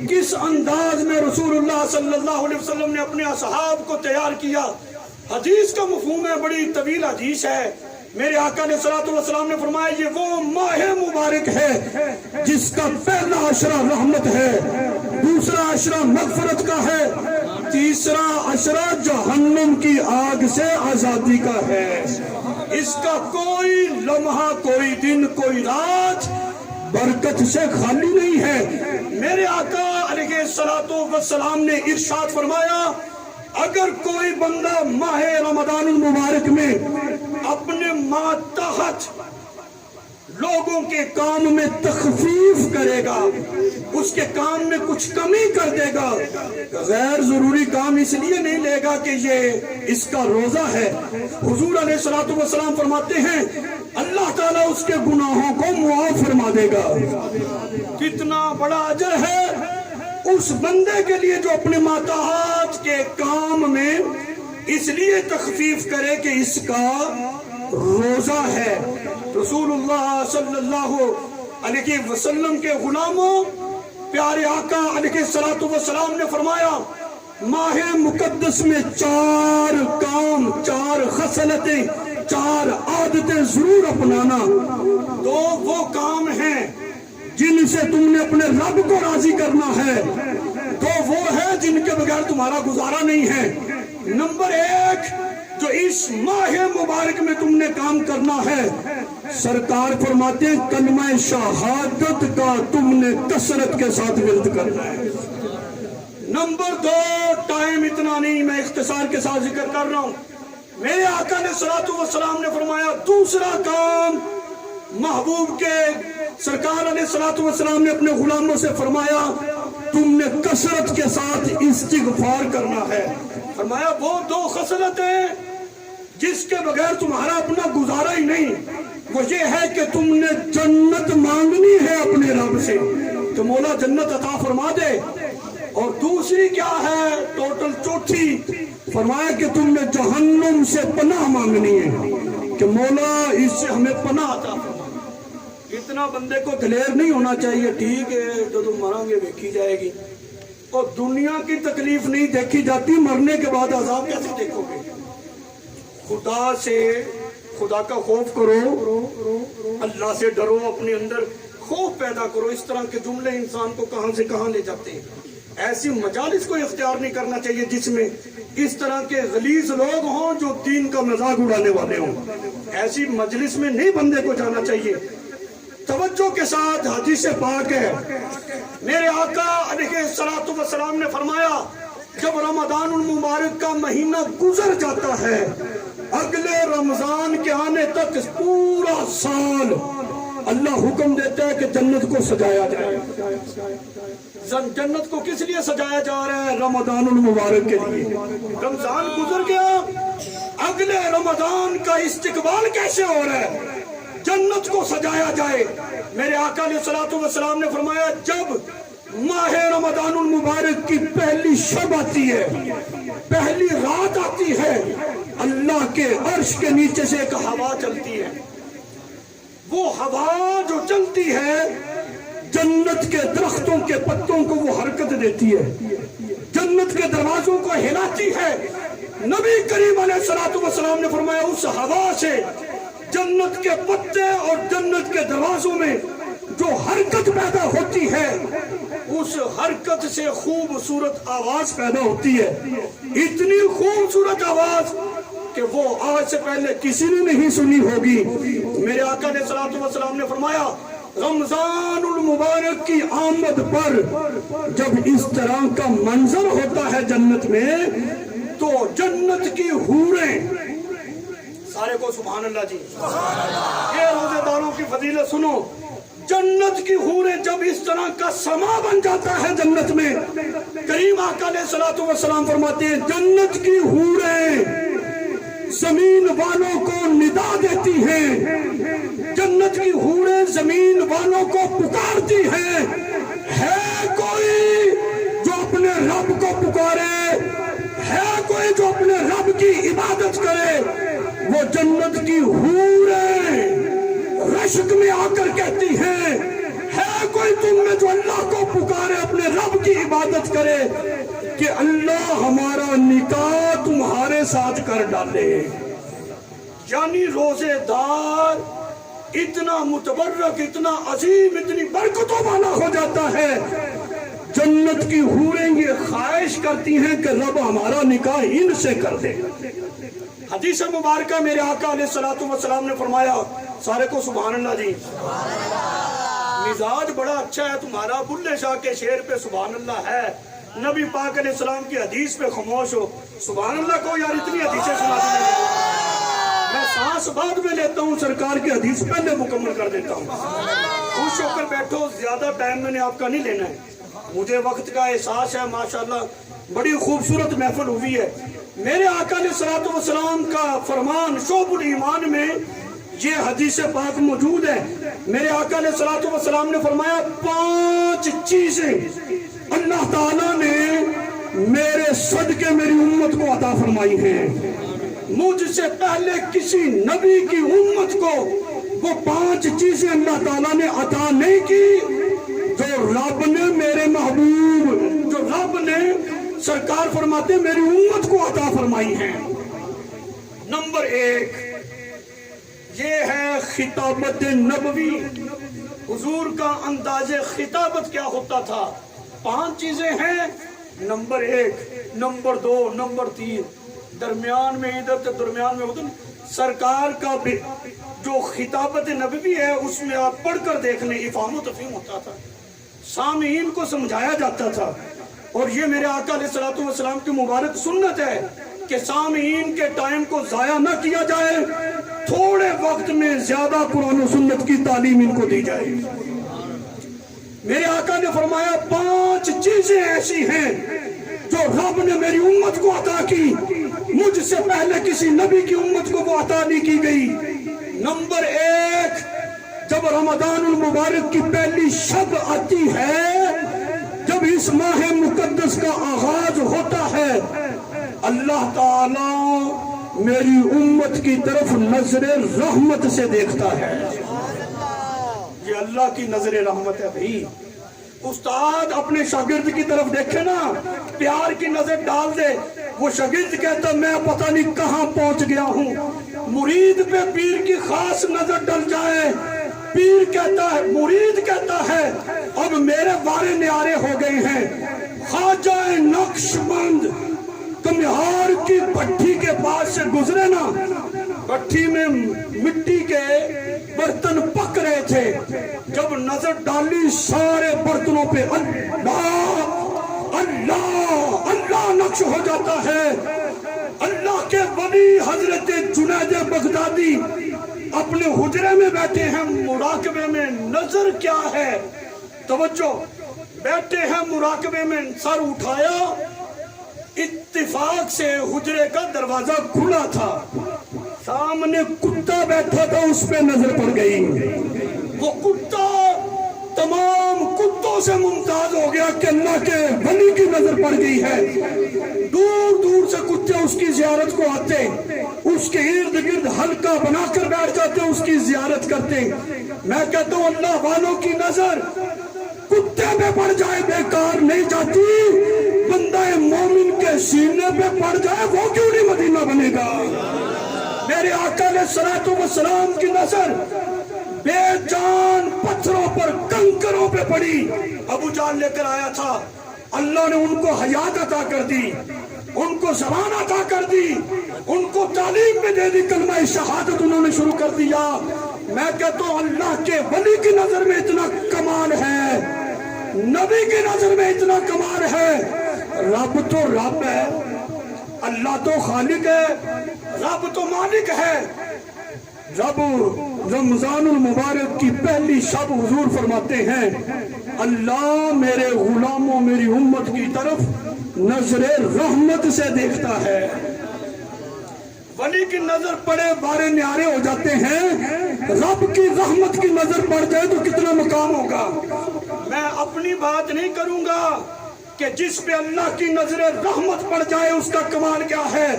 کس انداز میں رسول اللہ صلی اللہ علیہ وسلم نے اپنے اصحاب کو تیار کیا. حدیث کا مفہوم ہے، بڑی طویل حدیث ہے. میرے آقا علیہ السلام نے فرمایا یہ وہ ماہ مبارک ہے جس کا پہلا عشرہ رحمت ہے، دوسرا عشرہ مغفرت کا ہے، تیسرا عشرہ جہنم کی آگ سے آزادی کا ہے. اس کا کوئی لمحہ، کوئی دن، کوئی رات برکت سے خالی نہیں ہے. میرے آقا علیہ السلام نے ارشاد فرمایا اگر کوئی بندہ ماہ رمضان المبارک میں اپنے ماتحت لوگوں کے کام میں تخفیف کرے گا، اس کے کام میں کچھ کمی کر دے گا، غیر ضروری کام اس لیے نہیں لے گا کہ یہ اس کا روزہ ہے، حضور علیہ السلام فرماتے ہیں اللہ تعالیٰ اس کے گناہوں کو معاف فرما دے گا. کتنا بڑا اجر ہے اس بندے کے لیے جو اپنے ماتحت کے کام میں اس لیے تخفیف کرے کہ اس کا روزہ ہے. رسول اللہ صلی اللہ علیہ وسلم کے غلاموں، پیارے آقا علیہ السلام نے فرمایا ماہ مقدس میں 4 کام، 4 خصلتیں، 4 عادتیں ضرور اپنانا. 2 وہ کام ہیں جن سے تم نے اپنے رب کو راضی کرنا ہے تو وہ ہے جن کے بغیر تمہارا گزارا نہیں ہے۔ نمبر ایک جو اس ماہ مبارک میں تم نے کام کرنا ہے، سرکار فرماتے ہیں کلمہ شہادت کا تم نے کثرت کے ساتھ ورد کرنا ہے۔ نمبر دو، ٹائم اتنا نہیں، میں اختصار کے ساتھ ذکر کر رہا ہوں، میرے آقا علیہ الصلوۃ والسلام نے فرمایا دوسرا کام محبوب کے سرکار علیہ الصلوۃ والسلام نے اپنے غلاموں سے فرمایا تم نے کثرت کے ساتھ استغفار کرنا ہے۔ فرمایا وہ دو خصلتیں جس کے بغیر تمہارا اپنا گزارا ہی نہیں، وہ یہ ہے کہ تم نے جنت مانگنی ہے اپنے رب سے کہ مولا جنت عطا فرما دے، اور دوسری کیا ہے ٹوٹل چوتھی، فرمایا کہ تم نے جہنم سے پناہ مانگنی ہے کہ مولا اس سے ہمیں پناہ عطا فرما۔ اتنا بندے کو دلیر نہیں ہونا چاہیے، ٹھیک ہے جو تم مریں گے دیکھی جائے گی، اور دنیا کی تکلیف نہیں دیکھی جاتی، مرنے کے بعد عذاب کیسے دیکھو گے؟ خدا سے، خدا کا خوف کرو، اللہ سے ڈرو، اپنے اندر خوف پیدا کرو۔ اس طرح کے جملے انسان کو کہاں سے کہاں لے جاتے ہیں۔ ایسی مجالس کو اختیار نہیں کرنا چاہیے جس میں اس طرح کے غلیظ لوگ ہوں جو دین کا مذاق اڑانے والے ہوں۔ ایسی مجلس میں نہیں بندے کو جانا چاہیے۔ توجہ کے ساتھ حدیث پاک ہے، میرے آقا علیہ الصلوۃ والسلام نے فرمایا جب رمضان المبارک کا مہینہ گزر جاتا ہے، اگلے رمضان کے آنے تک پورا سال اللہ حکم دیتا ہے کہ جنت کو سجایا جائے۔ جنت کو کس لیے سجایا جا رہا ہے؟ رمضان المبارک کے لیے۔ رمضان گزر گیا، اگلے رمضان کا استقبال کیسے ہو رہا ہے؟ جنت کو سجایا جائے۔ میرے آقا علیہ الصلوۃ والسلام نے فرمایا جب ماہ رمضان المبارک کی پہلی شب آتی ہے، پہلی رات آتی ہے، اللہ کے عرش کے نیچے سے ایک ہوا چلتی ہے، وہ ہوا جو چلتی ہے جنت کے درختوں کے پتوں کو وہ حرکت دیتی ہے، جنت کے دروازوں کو ہلاتی ہے۔ نبی کریم علیہ الصلوۃ والسلام نے فرمایا اس ہوا سے جنت کے پتے اور جنت کے دروازوں میں جو حرکت پیدا ہوتی ہے، اس حرکت سے خوبصورت آواز پیدا ہوتی ہے، اتنی خوبصورت آواز کہ وہ آج سے پہلے کسی نے نہیں سنی ہوگی۔ میرے آقا علیہ الصلوۃ والسلام نے فرمایا رمضان المبارک کی آمد پر جب اس طرح کا منظر ہوتا ہے جنت میں تو جنت کی حوریں، سارے کو سبحان اللہ جی، یہ روزے داروں کی فضیلت سنو، جنت کی حوریں جب اس طرح کا سما بن جاتا ہے جنت میں، کریم آقا علیہ الصلوۃ والسلام فرماتے ہیں جنت کی حوریں زمین والوں کو ندا دیتی ہیں، جنت کی حوریں زمین والوں کو پکارتی ہیں، ہے کوئی جو اپنے رب کو پکارے، ہے کوئی جو اپنے رب کی عبادت کرے؟ وہ جنت کی حوریں رشک میں آ کر کہتی ہیں ہے کوئی تم میں جو اللہ کو پکارے، اپنے رب کی عبادت کرے کہ اللہ ہمارا نکاح تمہارے ساتھ کر ڈالے۔ یعنی روزے دار اتنا متبرک، اتنا عظیم، اتنی برکتوں والا ہو جاتا ہے، جنت کی حوریں یہ خواہش کرتی ہیں کہ رب ہمارا نکاح ان سے کر دے۔ حدیث مبارکہ میرے آقا علیہ الصلوۃ والسلام نے فرمایا، سارے کو سبحان اللہ جی، مزاج بڑا اچھا ہے تمہارا، بلے شاہ کے شعر پہ سبحان اللہ ہے، نبی پاک علیہ السلام کی حدیث پہ خاموش ہو، سبحان اللہ کو یار اتنی حدیثیں سنا دی، میں سانس بعد میں لیتا ہوں، سرکار کی حدیث پہلے مکمل کر دیتا ہوں۔ خوش ہو کر بیٹھو، زیادہ ٹائم میں نے آپ کا نہیں لینا ہے، مجھے وقت کا احساس ہے، ماشاءاللہ بڑی خوبصورت محفل ہوئی ہے۔ میرے آقا علیہ الصلوۃ والسلام کا فرمان شعب الایمان میں یہ حدیث پاک موجود ہے۔ میرے آقا علیہ الصلوۃ والسلام نے فرمایا 5 چیزیں اللہ تعالیٰ نے میرے صدقے میری امت کو عطا فرمائی ہیں، مجھ سے پہلے کسی نبی کی امت کو وہ 5 چیزیں اللہ تعالیٰ نے عطا نہیں کی جو رب نے میرے محبوب، جو رب نے سرکار فرماتے میری امت کو عطا فرمائی ہیں۔ نمبر 1 یہ ہے خطابت نبوی، حضور کا انداز خطابت کیا ہوتا تھا؟ 5 چیزیں ہیں، نمبر 1، نمبر 2، نمبر 3، درمیان میں ادھر تو درمیان میں ادھر سرکار کا بھی جو خطابت نبوی ہے اس میں آپ پڑھ کر دیکھ لیں، افہام و تفہیم ہوتا تھا، سامعین کو سمجھایا جاتا تھا۔ اور یہ میرے آقا علیہ الصلوۃ والسلام کی مبارک سنت ہے کہ سامعین کے ٹائم کو ضائع نہ کیا جائے، تھوڑے وقت میں زیادہ قرآن و سنت کی تعلیم ان کو دی جائے۔ میرے آقا نے فرمایا 5 چیزیں ایسی ہیں جو رب نے میری امت کو عطا کی، مجھ سے پہلے کسی نبی کی امت کو وہ عطا نہیں کی گئی۔ نمبر 1، جب رمضان المبارک کی پہلی شب آتی ہے، جب اس ماہ مقدس کا آغاز ہوتا ہے، اللہ تعالی میری امت کی طرف نظر رحمت سے دیکھتا ہے۔ یہ اللہ کی نظر رحمت ہے بھائی۔ استاد اپنے شاگرد کی طرف دیکھے نا، پیار کی نظر ڈال دے، وہ شاگرد کہتا میں پتہ نہیں کہاں پہنچ گیا ہوں۔ مرید پہ پیر کی خاص نظر ڈل جائے، پیر کہتا ہے، مرید کہتا ہے اب میرے وارے نیارے ہو گئے ہیں۔ خواجہ نقش بند کمہار کی بھٹی کے پاس سے گزرے نا، بھٹی میں مٹی کے برتن پک رہے تھے، جب نظر ڈالی سارے برتنوں پہ اللہ اللہ اللہ نقش ہو جاتا ہے۔ اللہ کے ولی حضرت جنید بغدادی اپنے حجرے میں بیٹھے ہیں، مراقبے میں۔ نظر کیا ہے؟ توجہ، بیٹھے ہیں مراقبے میں، سر اٹھایا، اتفاق سے حجرے کا دروازہ کھلا تھا، سامنے کتا بیٹھا تھا، اس پہ نظر پڑ گئی۔ وہ کتا تمام کتوں سے ممتاز ہو گیا کہ اللہ کے ولی کی نظر پڑ گئی ہے۔ دور دور سے کتے اس کی زیارت کو آتے، اس کے ارد گرد حلقہ بنا کر بیٹھ جاتے، اس کی زیارت کرتے۔ میں کہتا ہوں اللہ والوں کی نظر کتے پہ پڑ جائے بیکار نہیں جاتی، بندہ مومن کے سینے پہ پڑ جائے وہ کیوں نہیں مدینہ بنے گا؟ میرے آقا علیہ الصلوۃ والسلام کی نظر بے جان پتھروں پر، کنکروں پہ پڑی۔ ابو جان لے کر آیا تھا، اللہ نے ان کو حیات عطا کر دی، ان کو زبان عطا کر دی، ان کو تعلیم میں دے دی، کلمہ شہادت انہوں نے شروع کر دیا۔ میں کہتا ہوں اللہ کے ولی کی نظر میں اتنا کمال ہے، نبی کی نظر میں اتنا کمال ہے۔ رب تو رب ہے، اللہ تو خالق ہے، رب تو مالک ہے۔ رب رمضان المبارک کی پہلی شب حضور فرماتے ہیں اللہ میرے غلاموں میری امت کی طرف نظر رحمت سے دیکھتا ہے۔ ولی کی نظر پڑے بارے نیارے ہو جاتے ہیں، رب کی رحمت کی نظر پڑ جائے تو کتنا مقام ہوگا۔ میں اپنی بات نہیں کروں گا کہ جس پہ اللہ کی نظر رحمت پڑ جائے اس کا کمال کیا ہے۔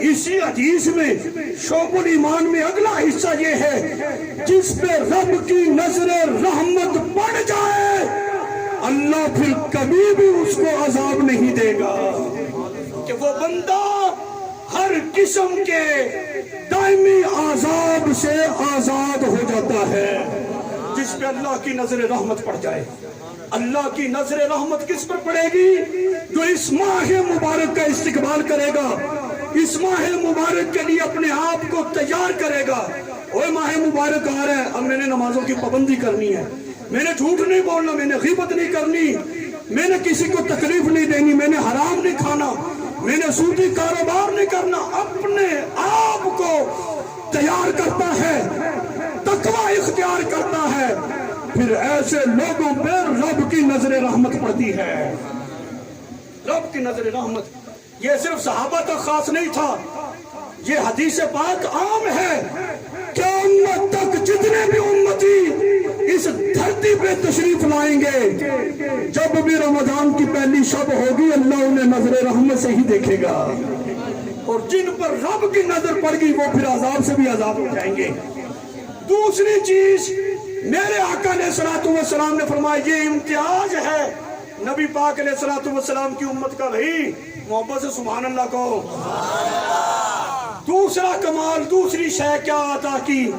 اسی حدیث میں شعب الایمان میں اگلا حصہ یہ ہے جس پہ رب کی نظر رحمت پڑ جائے اللہ پھر کبھی بھی اس کو عذاب نہیں دے گا، کہ وہ بندہ ہر قسم کے دائمی عذاب سے آزاد ہو جاتا ہے جس پہ اللہ کی نظر رحمت پڑ جائے۔ اللہ کی نظر رحمت کس پر پڑے گی؟ جو اس ماہ مبارک کا استقبال کرے گا، اس ماہ مبارک کے لیے اپنے آپ کو تیار کرے گا۔ اوہ ماہ مبارک آ رہا ہے، اب میں نے نمازوں کی پابندی کرنی ہے، میں نے جھوٹ نہیں بولنا، میں نے غیبت نہیں کرنی، میں نے کسی کو تکلیف نہیں دینی، میں نے حرام نہیں کھانا، میں نے سودی کاروبار نہیں کرنا۔ اپنے آپ کو تیار کرتا ہے، تقوی اختیار کرتا ہے، پھر ایسے لوگوں پہ رب کی نظر رحمت پڑتی ہے۔ رب کی نظر رحمت یہ صرف صحابہ تک خاص نہیں تھا، یہ حدیث پاک عام ہے، قیامت تک جتنے بھی امتی اس دھرتی پہ تشریف لائیں گے، جب بھی رمضان کی پہلی شب ہوگی اللہ انہیں نظر رحمت سے ہی دیکھے گا، اور جن پر رب کی نظر پڑ گئی وہ پھر عذاب سے بھی عذاب ہو جائیں گے۔ دوسری چیز میرے آقا علیہ الصلوۃ والسلام نے فرمایا، یہ امتیاز ہے نبی پاک علیہ الصلوۃ والسلام کی امت کا۔ بھائی محبت سے سبحان اللہ کہو۔ دوسرا کمال، دوسری شے کیا عطا کی؟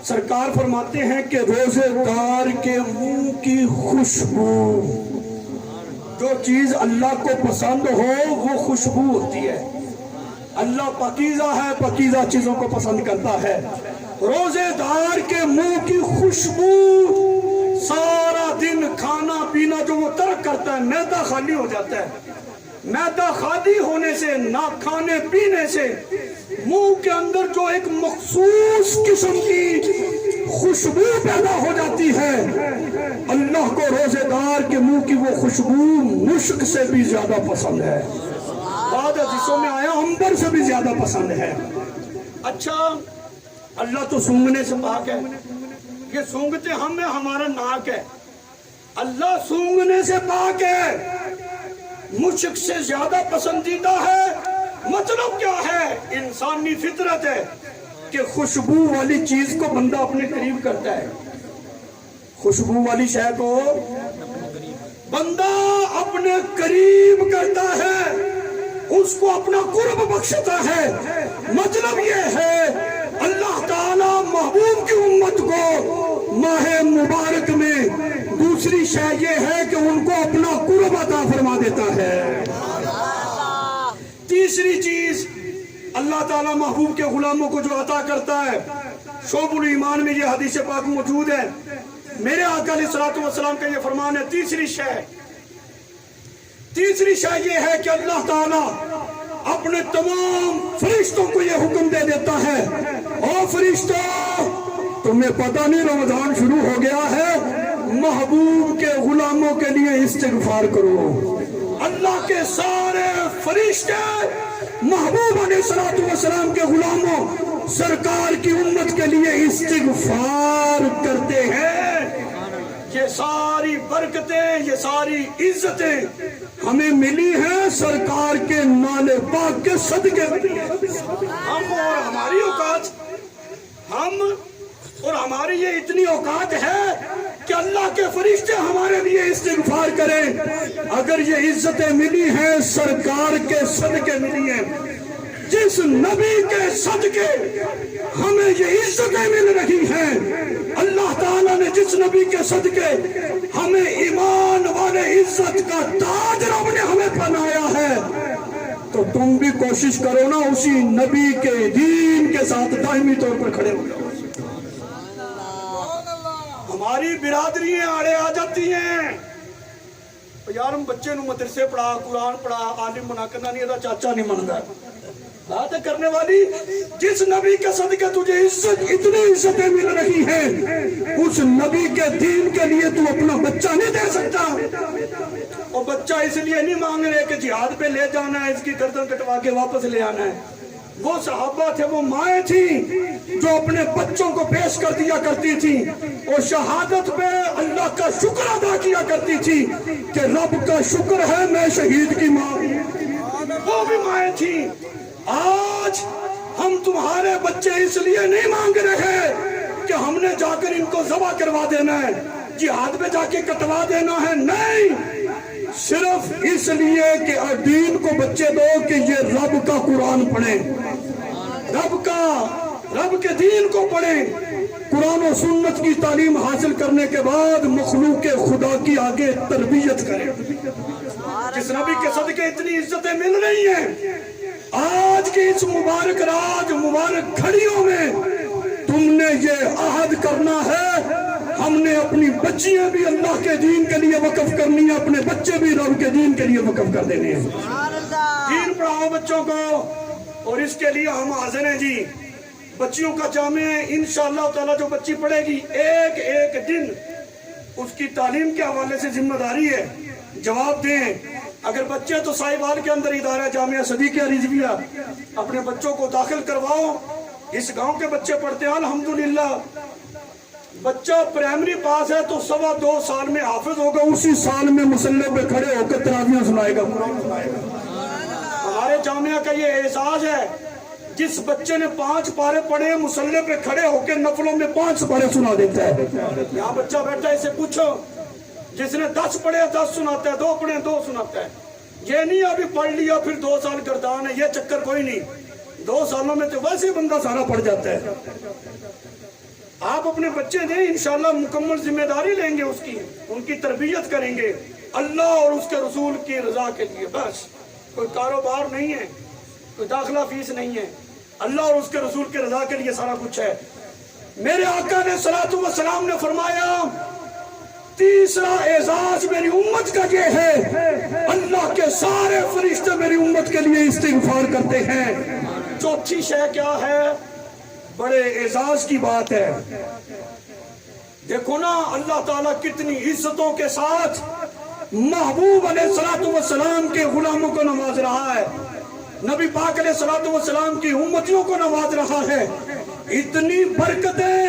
سرکار فرماتے ہیں کہ روزے دار کے منہ کی خوشبو، جو چیز اللہ کو پسند ہو وہ خوشبو ہوتی ہے۔ اللہ پاکیزہ ہے، پاکیزہ چیزوں کو پسند کرتا ہے۔ روزے دار کے منہ کی خوشبو، سارا دن کھانا پینا جو وہ ترک کرتا ہے، معدہ خالی ہو جاتا ہے۔ معدہ خالی ہونے سے، نہ کھانے پینے سے، منہ کے اندر جو ایک مخصوص قسم کی خوشبو پیدا ہو جاتی ہے، اللہ کو روزے دار کے منہ کی وہ خوشبو مشک سے بھی زیادہ پسند ہے۔ بعض حدیثوں میں آیا عنبر سے بھی زیادہ پسند ہے۔ اچھا، اللہ تو سونگنے سے پاک ہے، یہ سونگتے ہم ہیں، ہمارا ناک ہے۔ اللہ سونگنے سے پاک ہے، مشک سے زیادہ پسندیدہ ہے۔ مطلب کیا ہے؟ انسانی فطرت ہے کہ خوشبو والی چیز کو بندہ اپنے قریب کرتا ہے، خوشبو والی شے کو بندہ اپنے قریب کرتا ہے، اس کو اپنا قرب بخشتا ہے۔ مطلب یہ ہے اللہ تعالیٰ محبوب کی امت کو ماہ مبارک میں دوسری شے یہ ہے کہ ان کو اپنا قرب عطا فرما دیتا ہے۔ تیسری چیز اللہ تعالیٰ محبوب کے غلاموں کو جو عطا کرتا ہے، شعب الایمان میں یہ حدیث پاک موجود ہے، میرے آقا علیہ الصلوۃ والسلام کا یہ فرمان ہے، تیسری شے یہ ہے کہ اللہ تعالیٰ اپنے تمام فرشتوں کو یہ حکم دے دیتا ہے، او فرشتوں، تمہیں پتہ نہیں رمضان شروع ہو گیا ہے، محبوب کے غلاموں کے لیے استغفار کرو۔ اللہ کے سارے فرشتے محبوب علیہ الصلوۃ والسلام کے غلاموں، سرکار کی امت کے لیے استغفار کرتے ہیں۔ یہ ساری برکتیں، یہ ساری عزتیں ہمیں ملی ہیں سرکار کے نام پاک کے صدقے میں۔ ہم اور ہماری اوقات، اور ہماری یہ اتنی اوقات ہے کہ اللہ کے فرشتے ہمارے لیے استغفار کریں۔ اگر یہ عزتیں ملی ہیں سرکار کے صدقے ملی ہیں، جس نبی کے صدقے ہمیں یہ عزتیں مل رہی ہیں، اللہ تعالیٰ نے جس نبی کے صدقے ہمیں ایمان والے عزت کا تاج رب نے ہمیں پہنایا ہے، تو تم بھی کوشش کرو نا اسی نبی کے دین کے ساتھ دائمی طور پر کھڑے ہو جاؤ۔ ہماری برادریاں آڑے آ جاتی ہیں، یار ہم بچے نو مدرسے پڑھا، قرآن پڑھا، عالم بنا کرنا نہیں تھا، چاچا نہیں منگا بات کرنے والی۔ جس نبی کے صدقے تجھے عزت، اتنی عزتیں مل رہی ہیں، اس نبی کے دین کے لیے تو اپنا بچہ نہیں دے سکتا۔ اور بچہ اس لیے نہیں مانگ رہے کہ جہاد پہ لے جانا ہے، اس کی گردن کٹوا کے واپس لے آنا ہے۔ وہ صحابہ تھے، وہ مائیں تھیں جو اپنے بچوں کو پیش کر دیا کرتی تھی، اور شہادت پہ اللہ کا شکر ادا کیا کرتی تھی کہ رب کا شکر ہے میں شہید کی ماں۔ وہ بھی مائیں تھیں۔ آج ہم تمہارے بچے اس لیے نہیں مانگ رہے کہ ہم نے جا کر ان کو ذبح کروا دینا ہے، جہاد پہ جا کے کٹوا دینا ہے، نہیں، صرف اس لیے کہ دین کو بچے دو کہ یہ رب کا قرآن پڑھیں، رب کے دین کو پڑھیں، قرآن و سنت کی تعلیم حاصل کرنے کے بعد مخلوق خدا کی آگے تربیت کریں۔ جس نبی کے صدقے اتنی عزتیں مل رہی ہیں، آج کی اس مبارک رات، مبارک گھڑیوں میں تم نے یہ عہد کرنا ہے، ہم نے اپنی بچیاں بھی اللہ کے دین کے لیے وقف کرنی ہے، اپنے بچے بھی رب کے دین کے لیے وقف کر دینے ہیں۔ دین پڑھاؤ بچوں کو، اور اس کے لیے ہم حاضر ہیں جی۔ بچیوں کا جامع ہے، انشاءاللہ تعالیٰ جو بچی پڑھے گی، ایک ایک دن اس کی تعلیم کے حوالے سے ذمہ داری ہے، جواب دیں۔ اگر بچے تو سائیوال کے اندر ادارہ جامعہ صدیقیہ رضویہ، اپنے بچوں کو داخل کرواؤ۔ اس گاؤں کے بچے پڑھتے ہیں الحمدللہ۔ بچہ پرائمری پاس ہے تو 2.25 سال میں حافظ ہوگا، اسی سال میں مصلی پہ کھڑے ہو کر تراویح سنائے گا، قرآن سنائے گا۔ ہمارے جامعہ کا یہ اعزاز ہے، جس بچے نے 5 پارے پڑھے مصلی پہ کھڑے ہو کے نفلوں میں 5 پارے سنا دیتا ہے۔ یہاں بچہ بیٹھا ہے، اسے پوچھو، جس نے 10 پڑھے 10 سناتا ہے، 2 پڑھے 2 سناتا ہے۔ یہ نہیں ابھی پڑھ لیا پھر 2 سال گردان ہے، یہ چکر کوئی نہیں، 2 سالوں میں تو ویسے ہی بندہ سارا پڑھ جاتا ہے۔ آپ اپنے بچے دیں، انشاءاللہ مکمل ذمہ داری لیں گے اس کی، ان کی تربیت کریں گے اللہ اور اس کے رسول کی رضا کے لیے، بس کوئی کاروبار نہیں ہے، کوئی داخلہ فیس نہیں ہے، اللہ اور اس کے رسول کے رضا کے لیے سارا کچھ ہے۔ میرے آقا نے صلوات و سلام نے فرمایا تیسرا اعزاز میری امت کا یہ ہے اللہ کے سارے فرشتے میری امت کے لیے استغفار کرتے ہیں۔ چوتھی شے کیا ہے؟ بڑے اعزاز کی بات ہے، دیکھو نا اللہ تعالیٰ کتنی عزتوں کے ساتھ محبوب علیہ الصلوۃ والسلام کے غلاموں کو نواز رہا ہے، نبی پاک علیہ الصلوۃ والسلام کی امتیوں کو نواز رہا ہے۔ اتنی برکتیں،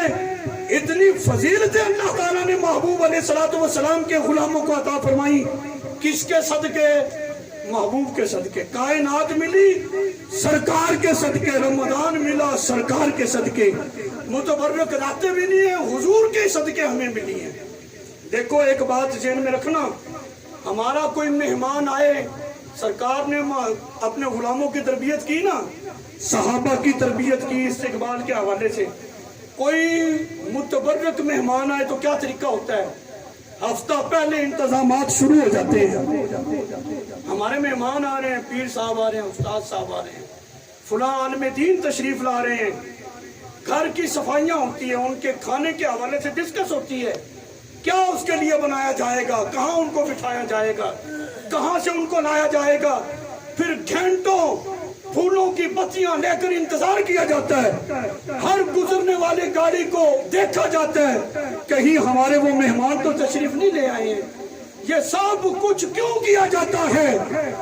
اتنی فضیلتیں اللہ تعالیٰ نے محبوب علیہ الصلوۃ والسلام کے غلاموں کو عطا فرمائی، کس کے صدقے؟ محبوب کے صدقے۔ کائنات ملی سرکار کے صدقے، رمضان ملا سرکار کے صدقے، متبرک راتیں ملی ہیں حضور کے صدقے ہمیں ملی ہیں۔ دیکھو ایک بات ذہن میں رکھنا، ہمارا کوئی مہمان آئے، سرکار نے اپنے غلاموں کی تربیت کی نا، صحابہ کی تربیت کی استقبال کے حوالے سے۔ کوئی متبرک مہمان آئے تو کیا طریقہ ہوتا ہے؟ ہفتہ پہلے انتظامات شروع ہو جاتے ہیں، ہمارے مہمان آ رہے ہیں، پیر صاحب آ رہے ہیں، استاد صاحب آ رہے ہیں، فلاں عالم دین تشریف لا رہے ہیں، گھر کی صفائیاں ہوتی ہیں، ان کے کھانے کے حوالے سے ڈسکس ہوتی ہے، کیا اس کے لیے بنایا جائے گا، کہاں ان کو بٹھایا جائے گا، کہاں سے ان کو لایا جائے گا، پھر گھنٹوں پھولوں کی پتیاں لے کر انتظار کیا جاتا ہے، ہر گزرنے والے گاڑی کو دیکھا جاتا ہے کہیں ہمارے وہ مہمان تو تشریف نہیں لے آئے ہیں۔ یہ سب کچھ کیوں کیا جاتا ہے؟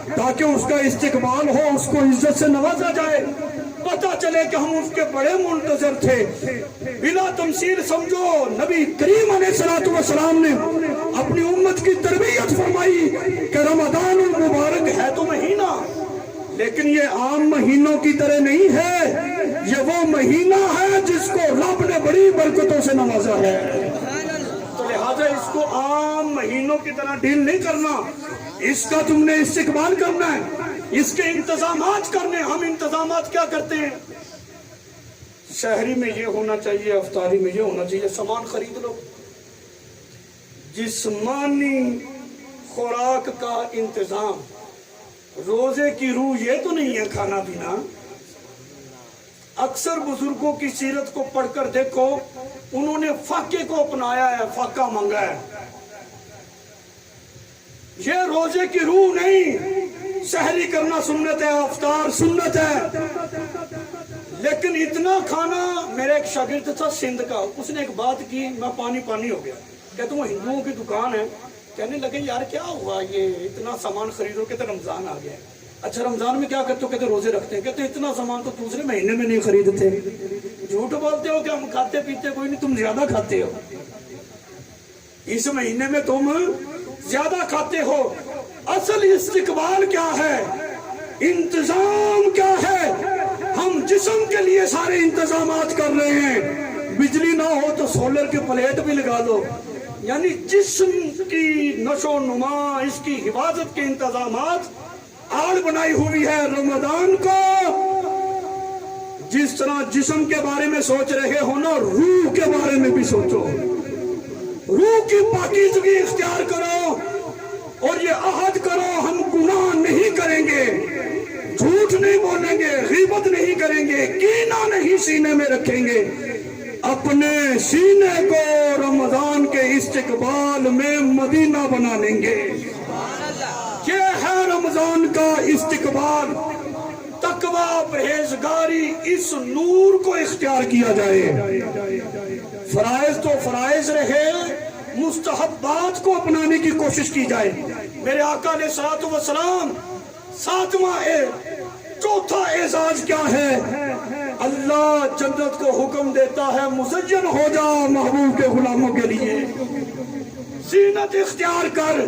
تاکہ اس کا استقبال ہو، اس کو عزت سے نوازا جائے، پتہ چلے کہ ہم اس کے بڑے منتظر تھے۔ بلا تمثیل سمجھو، نبی کریم علیہ الصلوۃ والسلام نے اپنی امت کی تربیت فرمائی کہ رمضان المبارک ہے تو مہینہ، لیکن یہ عام مہینوں کی طرح نہیں ہے، یہ وہ مہینہ ہے جس کو رب نے بڑی برکتوں سے نوازا ہے، تو لہٰذا اس کو عام مہینوں کی طرح ڈیل نہیں کرنا، اس کا تم نے استقبال کرنا ہے، اس کے انتظامات کرنے۔ ہم انتظامات کیا کرتے ہیں؟ شہری میں یہ ہونا چاہیے، افطاری میں یہ ہونا چاہیے، سامان خرید لو۔ جسمانی خوراک کا انتظام، روزے کی روح یہ تو نہیں ہے کھانا پینا۔ اکثر بزرگوں کی سیرت کو پڑھ کر دیکھو، انہوں نے فاقے کو اپنایا ہے، فاقہ مانگا ہے، یہ روزے کی روح نہیں۔ سحری کرنا سنت ہے، افطار سنت ہے، لیکن اتنا کھانا۔ میرا ایک شاگرد تھا سندھ کا، اس نے ایک بات کی، میں پانی ہو گیا، کہتا ہوں ہندوؤں کی دکان ہے، کہنے لگے یار کیا ہوا یہ اتنا سامان خریدو، کہتے رمضان آ گیا۔ اچھا رمضان میں کیا کرتے ہو؟ کہتے روزے رکھتے ہیں۔ کہتے اتنا سامان تو دوسرے مہینے میں نہیں خریدتے۔ جھوٹ بولتے ہو کہ ہم کھاتے پیتے کوئی نہیں، تم زیادہ کھاتے ہو، اس مہینے میں تم زیادہ کھاتے ہو۔ اصل استقبال کیا ہے؟ انتظام کیا ہے؟ ہم جسم کے لیے سارے انتظامات کر رہے ہیں، بجلی نہ ہو تو سولر کی پلیٹ بھی لگا دو، یعنی جسم کی نشو و نما، اس کی حفاظت کے انتظامات آڑ بنائی ہوئی ہے۔ رمضان کو جس طرح جسم کے بارے میں سوچ رہے ہو نا، روح کے بارے میں بھی سوچو، روح کی پاکیزگی اختیار کرو، اور یہ عہد کرو ہم گناہ نہیں کریں گے، جھوٹ نہیں بولیں گے، غیبت نہیں کریں گے، کینہ نہیں سینے میں رکھیں گے، اپنے سینے کو رمضان کے استقبال میں مدینہ بنا لیں گے۔ یہ ہے رمضان کا استقبال، تقوی پرہیزگاری، اس نور کو اختیار کیا جائے۔ فرائض تو فرائض رہے، مستحبات کو اپنانے کی کوشش کی جائے۔ میرے آقا علیہ الصلوۃ والسلام چوتھا اعزاز کیا ہے؟ اللہ جنت کو حکم دیتا ہے مزین ہو جا محبوب کے غلاموں کے لیے، زینت اختیار کر۔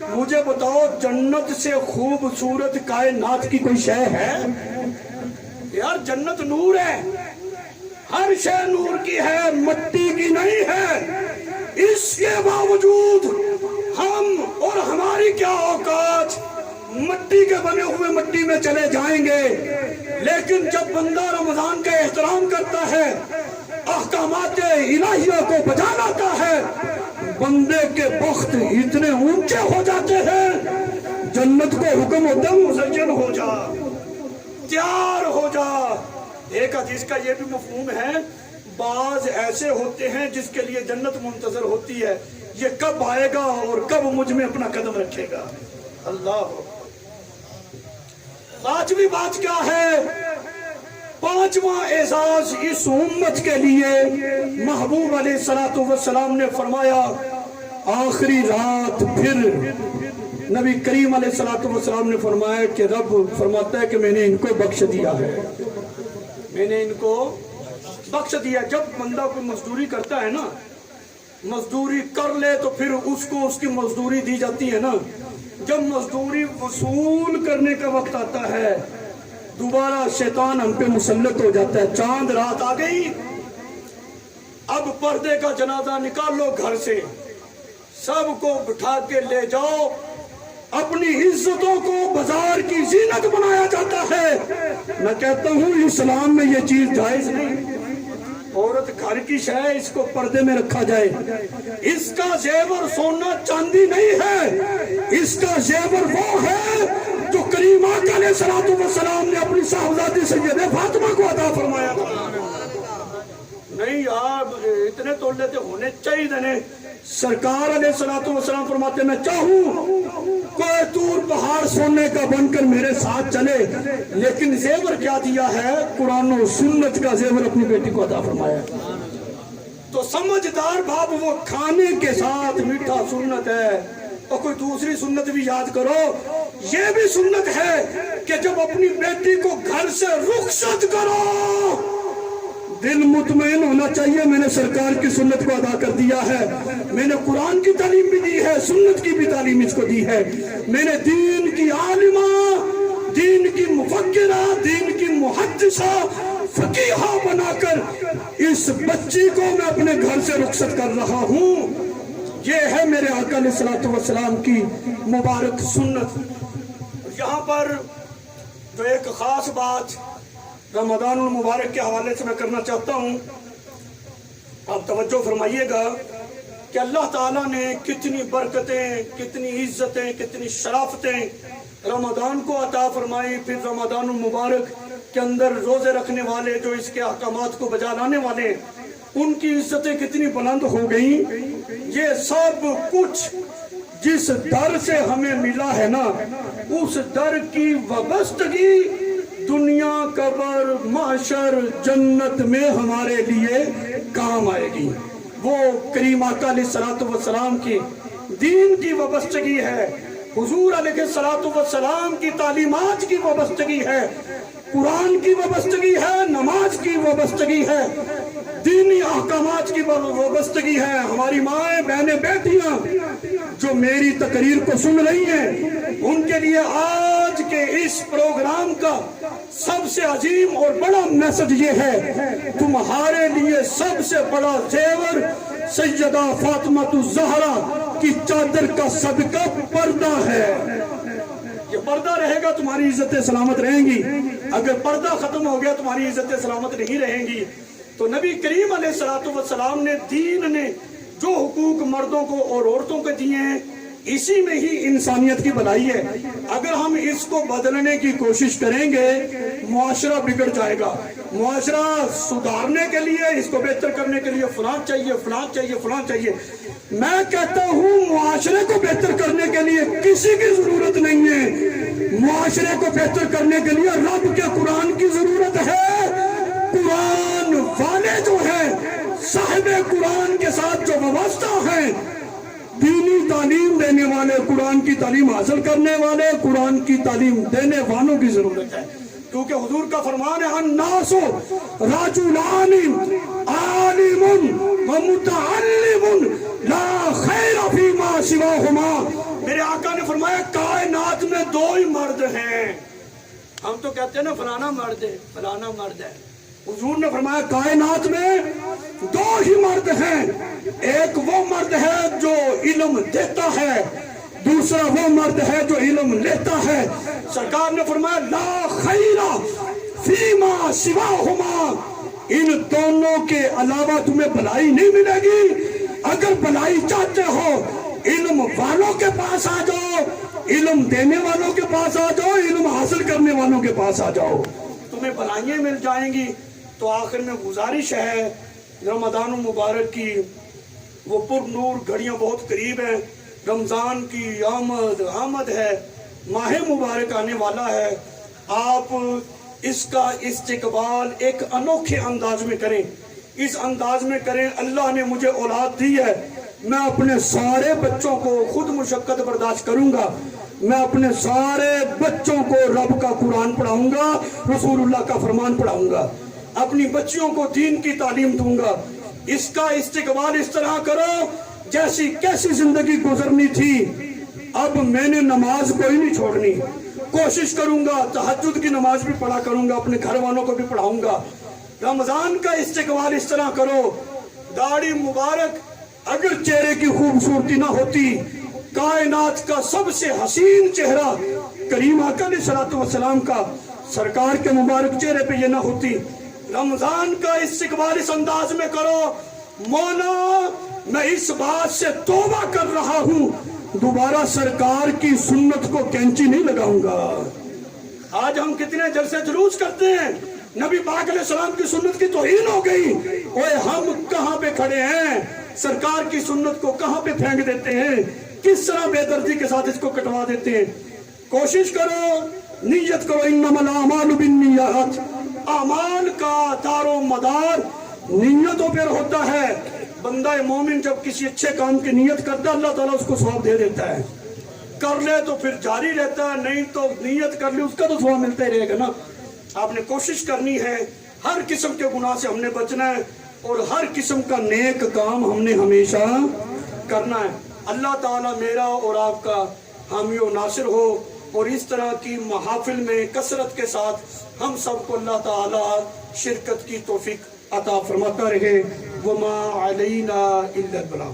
مجھے بتاؤ جنت سے خوبصورت کائنات کی کوئی شے ہے؟ یار جنت نور ہے، ہر شے نور کی ہے، مٹی کی نہیں ہے۔ اس کے باوجود ہم اور ہماری کیا اوقات، مٹی کے بنے ہوئے مٹی میں چلے جائیں گے، لیکن جب بندہ رمضان کا احترام کرتا ہے، احکامات الہیہ کو بجا لاتا ہے، بندے کے بخت اتنے اونچے ہو جاتے ہیں، جنت کو حکم ہوتا ہے مزین ہو جا، تیار ہو جا۔ ایک حدیث کا یہ بھی مفہوم ہے، بعض ایسے ہوتے ہیں جس کے لیے جنت منتظر ہوتی ہے، یہ کب آئے گا اور کب مجھ میں اپنا قدم رکھے گا۔ اللہ، پانچویں بات کیا ہے؟ پانچواں اعزاز اس امت کے لیے محبوب علیہ السلام نے فرمایا، آخری رات پھر نبی کریم علیہ السلام نے فرمایا کہ رب فرماتا ہے کہ میں نے ان کو بخش دیا ہے، میں نے ان کو بخش دیا۔ جب بندہ کوئی مزدوری کرتا ہے نا، مزدوری کر لے تو پھر اس کو اس کی مزدوری دی جاتی ہے نا، جب مزدوری وصول کرنے کا وقت آتا ہے دوبارہ شیطان ہم پہ مسلط ہو جاتا ہے۔ چاند رات آ گئی، اب پردے کا جنازہ نکالو گھر سے، سب کو بٹھا کے لے جاؤ، اپنی عزتوں کو بازار کی زینت بنایا جاتا ہے۔ میں کہتا ہوں اسلام میں یہ چیز جائز نہیں، عورت گھر کی شے ہے، اس کو پردے میں رکھا جائے۔ اس کا زیور سونا چاندی نہیں ہے، اس کا زیور وہ ہے جو کریم آقا علیہ السلام نے اپنی صاحبزادی سیدہ فاطمہ کو عطا فرمایا تھا۔ نہیں آپ اتنے تولے تو ہونے چاہیے۔ سرکار علیہ السلام فرماتے میں چاہوں کوئی دور پہاڑ سونے کا بن کر میرے ساتھ چلے، لیکن زیور کیا دیا ہے؟ قرآن و سنت کا زیور اپنی بیٹی کو عطا فرمایا۔ تو سمجھدار باپ وہ کھانے کے ساتھ میٹھا سنت ہے، اور کوئی دوسری سنت بھی یاد کرو، یہ بھی سنت ہے کہ جب اپنی بیٹی کو گھر سے رخصت کرو دل مطمئن ہونا چاہیے، میں نے سرکار کی سنت کو ادا کر دیا ہے، میں نے قرآن کی تعلیم بھی دی ہے، سنت کی بھی تعلیم اس کو دی ہے، میں نے دین کی عالمہ، دین کی مفکرہ، دین کی محدثہ، فقیہہ بنا کر اس بچی کو میں اپنے گھر سے رخصت کر رہا ہوں۔ یہ ہے میرے آقا علیہ السلام کی مبارک سنت۔ یہاں پر جو ایک خاص بات رمضان المبارک کے حوالے سے میں کرنا چاہتا ہوں، آپ توجہ فرمائیے گا کہ اللہ تعالیٰ نے کتنی برکتیں، کتنی عزتیں، کتنی شرافتیں رمضان کو عطا فرمائی۔ پھر رمضان المبارک کے اندر روزے رکھنے والے، جو اس کے احکامات کو بجا لانے والے، ان کی عزتیں کتنی بلند ہو گئیں۔ یہ سب کچھ جس در سے ہمیں ملا ہے نا، اس در کی وابستگی دنیا، قبر، محشر، جنت میں ہمارے لیے کام آئے گی۔ وہ کریم آقا علیہ السلام کی دین کی وابستگی ہے، حضور علیہ السلام کی تعلیمات کی وابستگی ہے، قرآن کی وابستگی ہے، نماز کی وابستگی ہے، دینی احکامات کی وابستگی ہے۔ ہماری مائیں، بہنیں، بیٹیاں جو میری تقریر کو سن رہی ہیں، ان کے لیے آج کے اس پروگرام کا سب سے عظیم اور بڑا میسج یہ ہے، تمہارے لیے سب سے بڑا زیور سیدہ فاطمہ الزہرا کی چادر کا صدقہ پردہ ہے۔ یہ پردہ رہے گا تمہاری عزتیں سلامت رہیں گی، اگر پردہ ختم ہو گیا تمہاری عزتیں سلامت نہیں رہیں گی۔ تو نبی کریم علیہ السلام نے، دین نے جو حقوق مردوں کو اور عورتوں کو دیے ہیں، اسی میں ہی انسانیت کی بھلائی ہے۔ اگر ہم اس کو بدلنے کی کوشش کریں گے معاشرہ بگڑ جائے گا۔ معاشرہ سدھارنے کے لیے، اس کو بہتر کرنے کے لیے فلاں چاہیے، فلاں چاہیے، فلاں چاہیے۔ میں کہتا ہوں معاشرے کو بہتر کرنے کے لیے کسی کی ضرورت نہیں ہے، معاشرے کو بہتر کرنے کے لیے رب کے قرآن کی ضرورت ہے۔ قرآن والے جو ہیں، صاحب قرآن کے ساتھ جو وابستہ ہیں، دینی تعلیم دینے والے، قرآن کی تعلیم حاصل کرنے والے، قرآن کی تعلیم دینے والوں کی ضرورت ہے، کیونکہ حضور کا فرمان ہے الناس رجلان عالم ومتعلم لا خیر فیما سواہما۔ میرے آقا نے فرمایا کائنات میں دو ہی مرد ہیں۔ ہم تو کہتے ہیں نا فلانا مرد ہے، فلانا مرد ہے۔ حضور نے فرمایا کائنات میں دو ہی مرد ہیں، ایک وہ مرد ہے جو علم دیتا ہے، دوسرا وہ مرد ہے جو علم لیتا ہے۔ سرکار نے فرمایا لا خیر فیما سواہما، ان دونوں کے علاوہ تمہیں بھلائی نہیں ملے گی۔ اگر بھلائی چاہتے ہو علم والوں کے پاس آ جاؤ، علم دینے والوں کے پاس آ جاؤ، علم حاصل کرنے والوں کے پاس آ جاؤ، تمہیں بھلائیاں مل جائیں گی۔ تو آخر میں گزارش ہے رمضان المبارک کی، وہ پر نور گھڑیاں بہت قریب ہیں، رمضان کی آمد ہے، ماہ مبارک آنے والا ہے۔ آپ اس کا استقبال ایک انوکھے انداز میں کریں، اس انداز میں کریں۔ اللہ نے مجھے اولاد دی ہے، میں اپنے سارے بچوں کو خود مشقت برداشت کروں گا، میں اپنے سارے بچوں کو رب کا قرآن پڑھاؤں گا، رسول اللہ کا فرمان پڑھاؤں گا، اپنی بچیوں کو دین کی تعلیم دوں گا۔ اس کا استقبال اس طرح کرو جیسی کیسی زندگی گزرنی تھی، اب میں نے نماز کوئی نہیں چھوڑنی، کوشش کروں گا تہجد کی نماز بھی پڑھا کروں گا، اپنے گھر والوں کو بھی پڑھاؤں گا۔ رمضان کا استقبال اس طرح کرو، داڑھی مبارک اگر چہرے کی خوبصورتی نہ ہوتی، کائنات کا سب سے حسین چہرہ کریم آقا علیہ الصلوۃ والسلام کا سرکار کے مبارک چہرے پہ یہ نہ ہوتی۔ رمضان کا استقبال اس انداز میں کرو، مولا میں اس بات سے توبہ کر رہا ہوں، دوبارہ سرکار کی سنت کو کینچی نہیں لگاؤں گا۔ آج ہم کتنے جلسے جلوس کرتے ہیں، نبی پاک علیہ السلام کی سنت کی توہین ہو گئی، اوے ہم کہاں پہ کھڑے ہیں، سرکار کی سنت کو کہاں پہ پھینک دیتے ہیں، کس طرح بے دردی کے ساتھ اس کو کٹوا دیتے ہیں۔ کوشش کرو، نیت کرو، انما الاعمال بالنیات، اعمال کا دار و مدار نیتوں پر ہوتا ہے۔ بندہ مومن جب کسی اچھے کام کی نیت کرتا ہے اللہ تعالیٰ اس کو ثواب دے دیتا ہے، کر لے تو پھر جاری رہتا ہے، نہیں تو نیت کر لے اس کا تو ثواب ملتا ہی رہے گا نا۔ آپ نے کوشش کرنی ہے، ہر قسم کے گناہ سے ہم نے بچنا ہے، اور ہر قسم کا نیک کام ہم نے ہمیشہ کرنا ہے۔ اللہ تعالیٰ میرا اور آپ کا حامی و ناصر ہو، اور اس طرح کی محافل میں کثرت کے ساتھ ہم سب کو اللہ تعالیٰ شرکت کی توفیق عطا فرماتا رہے۔ وما علینا الا البلاغ۔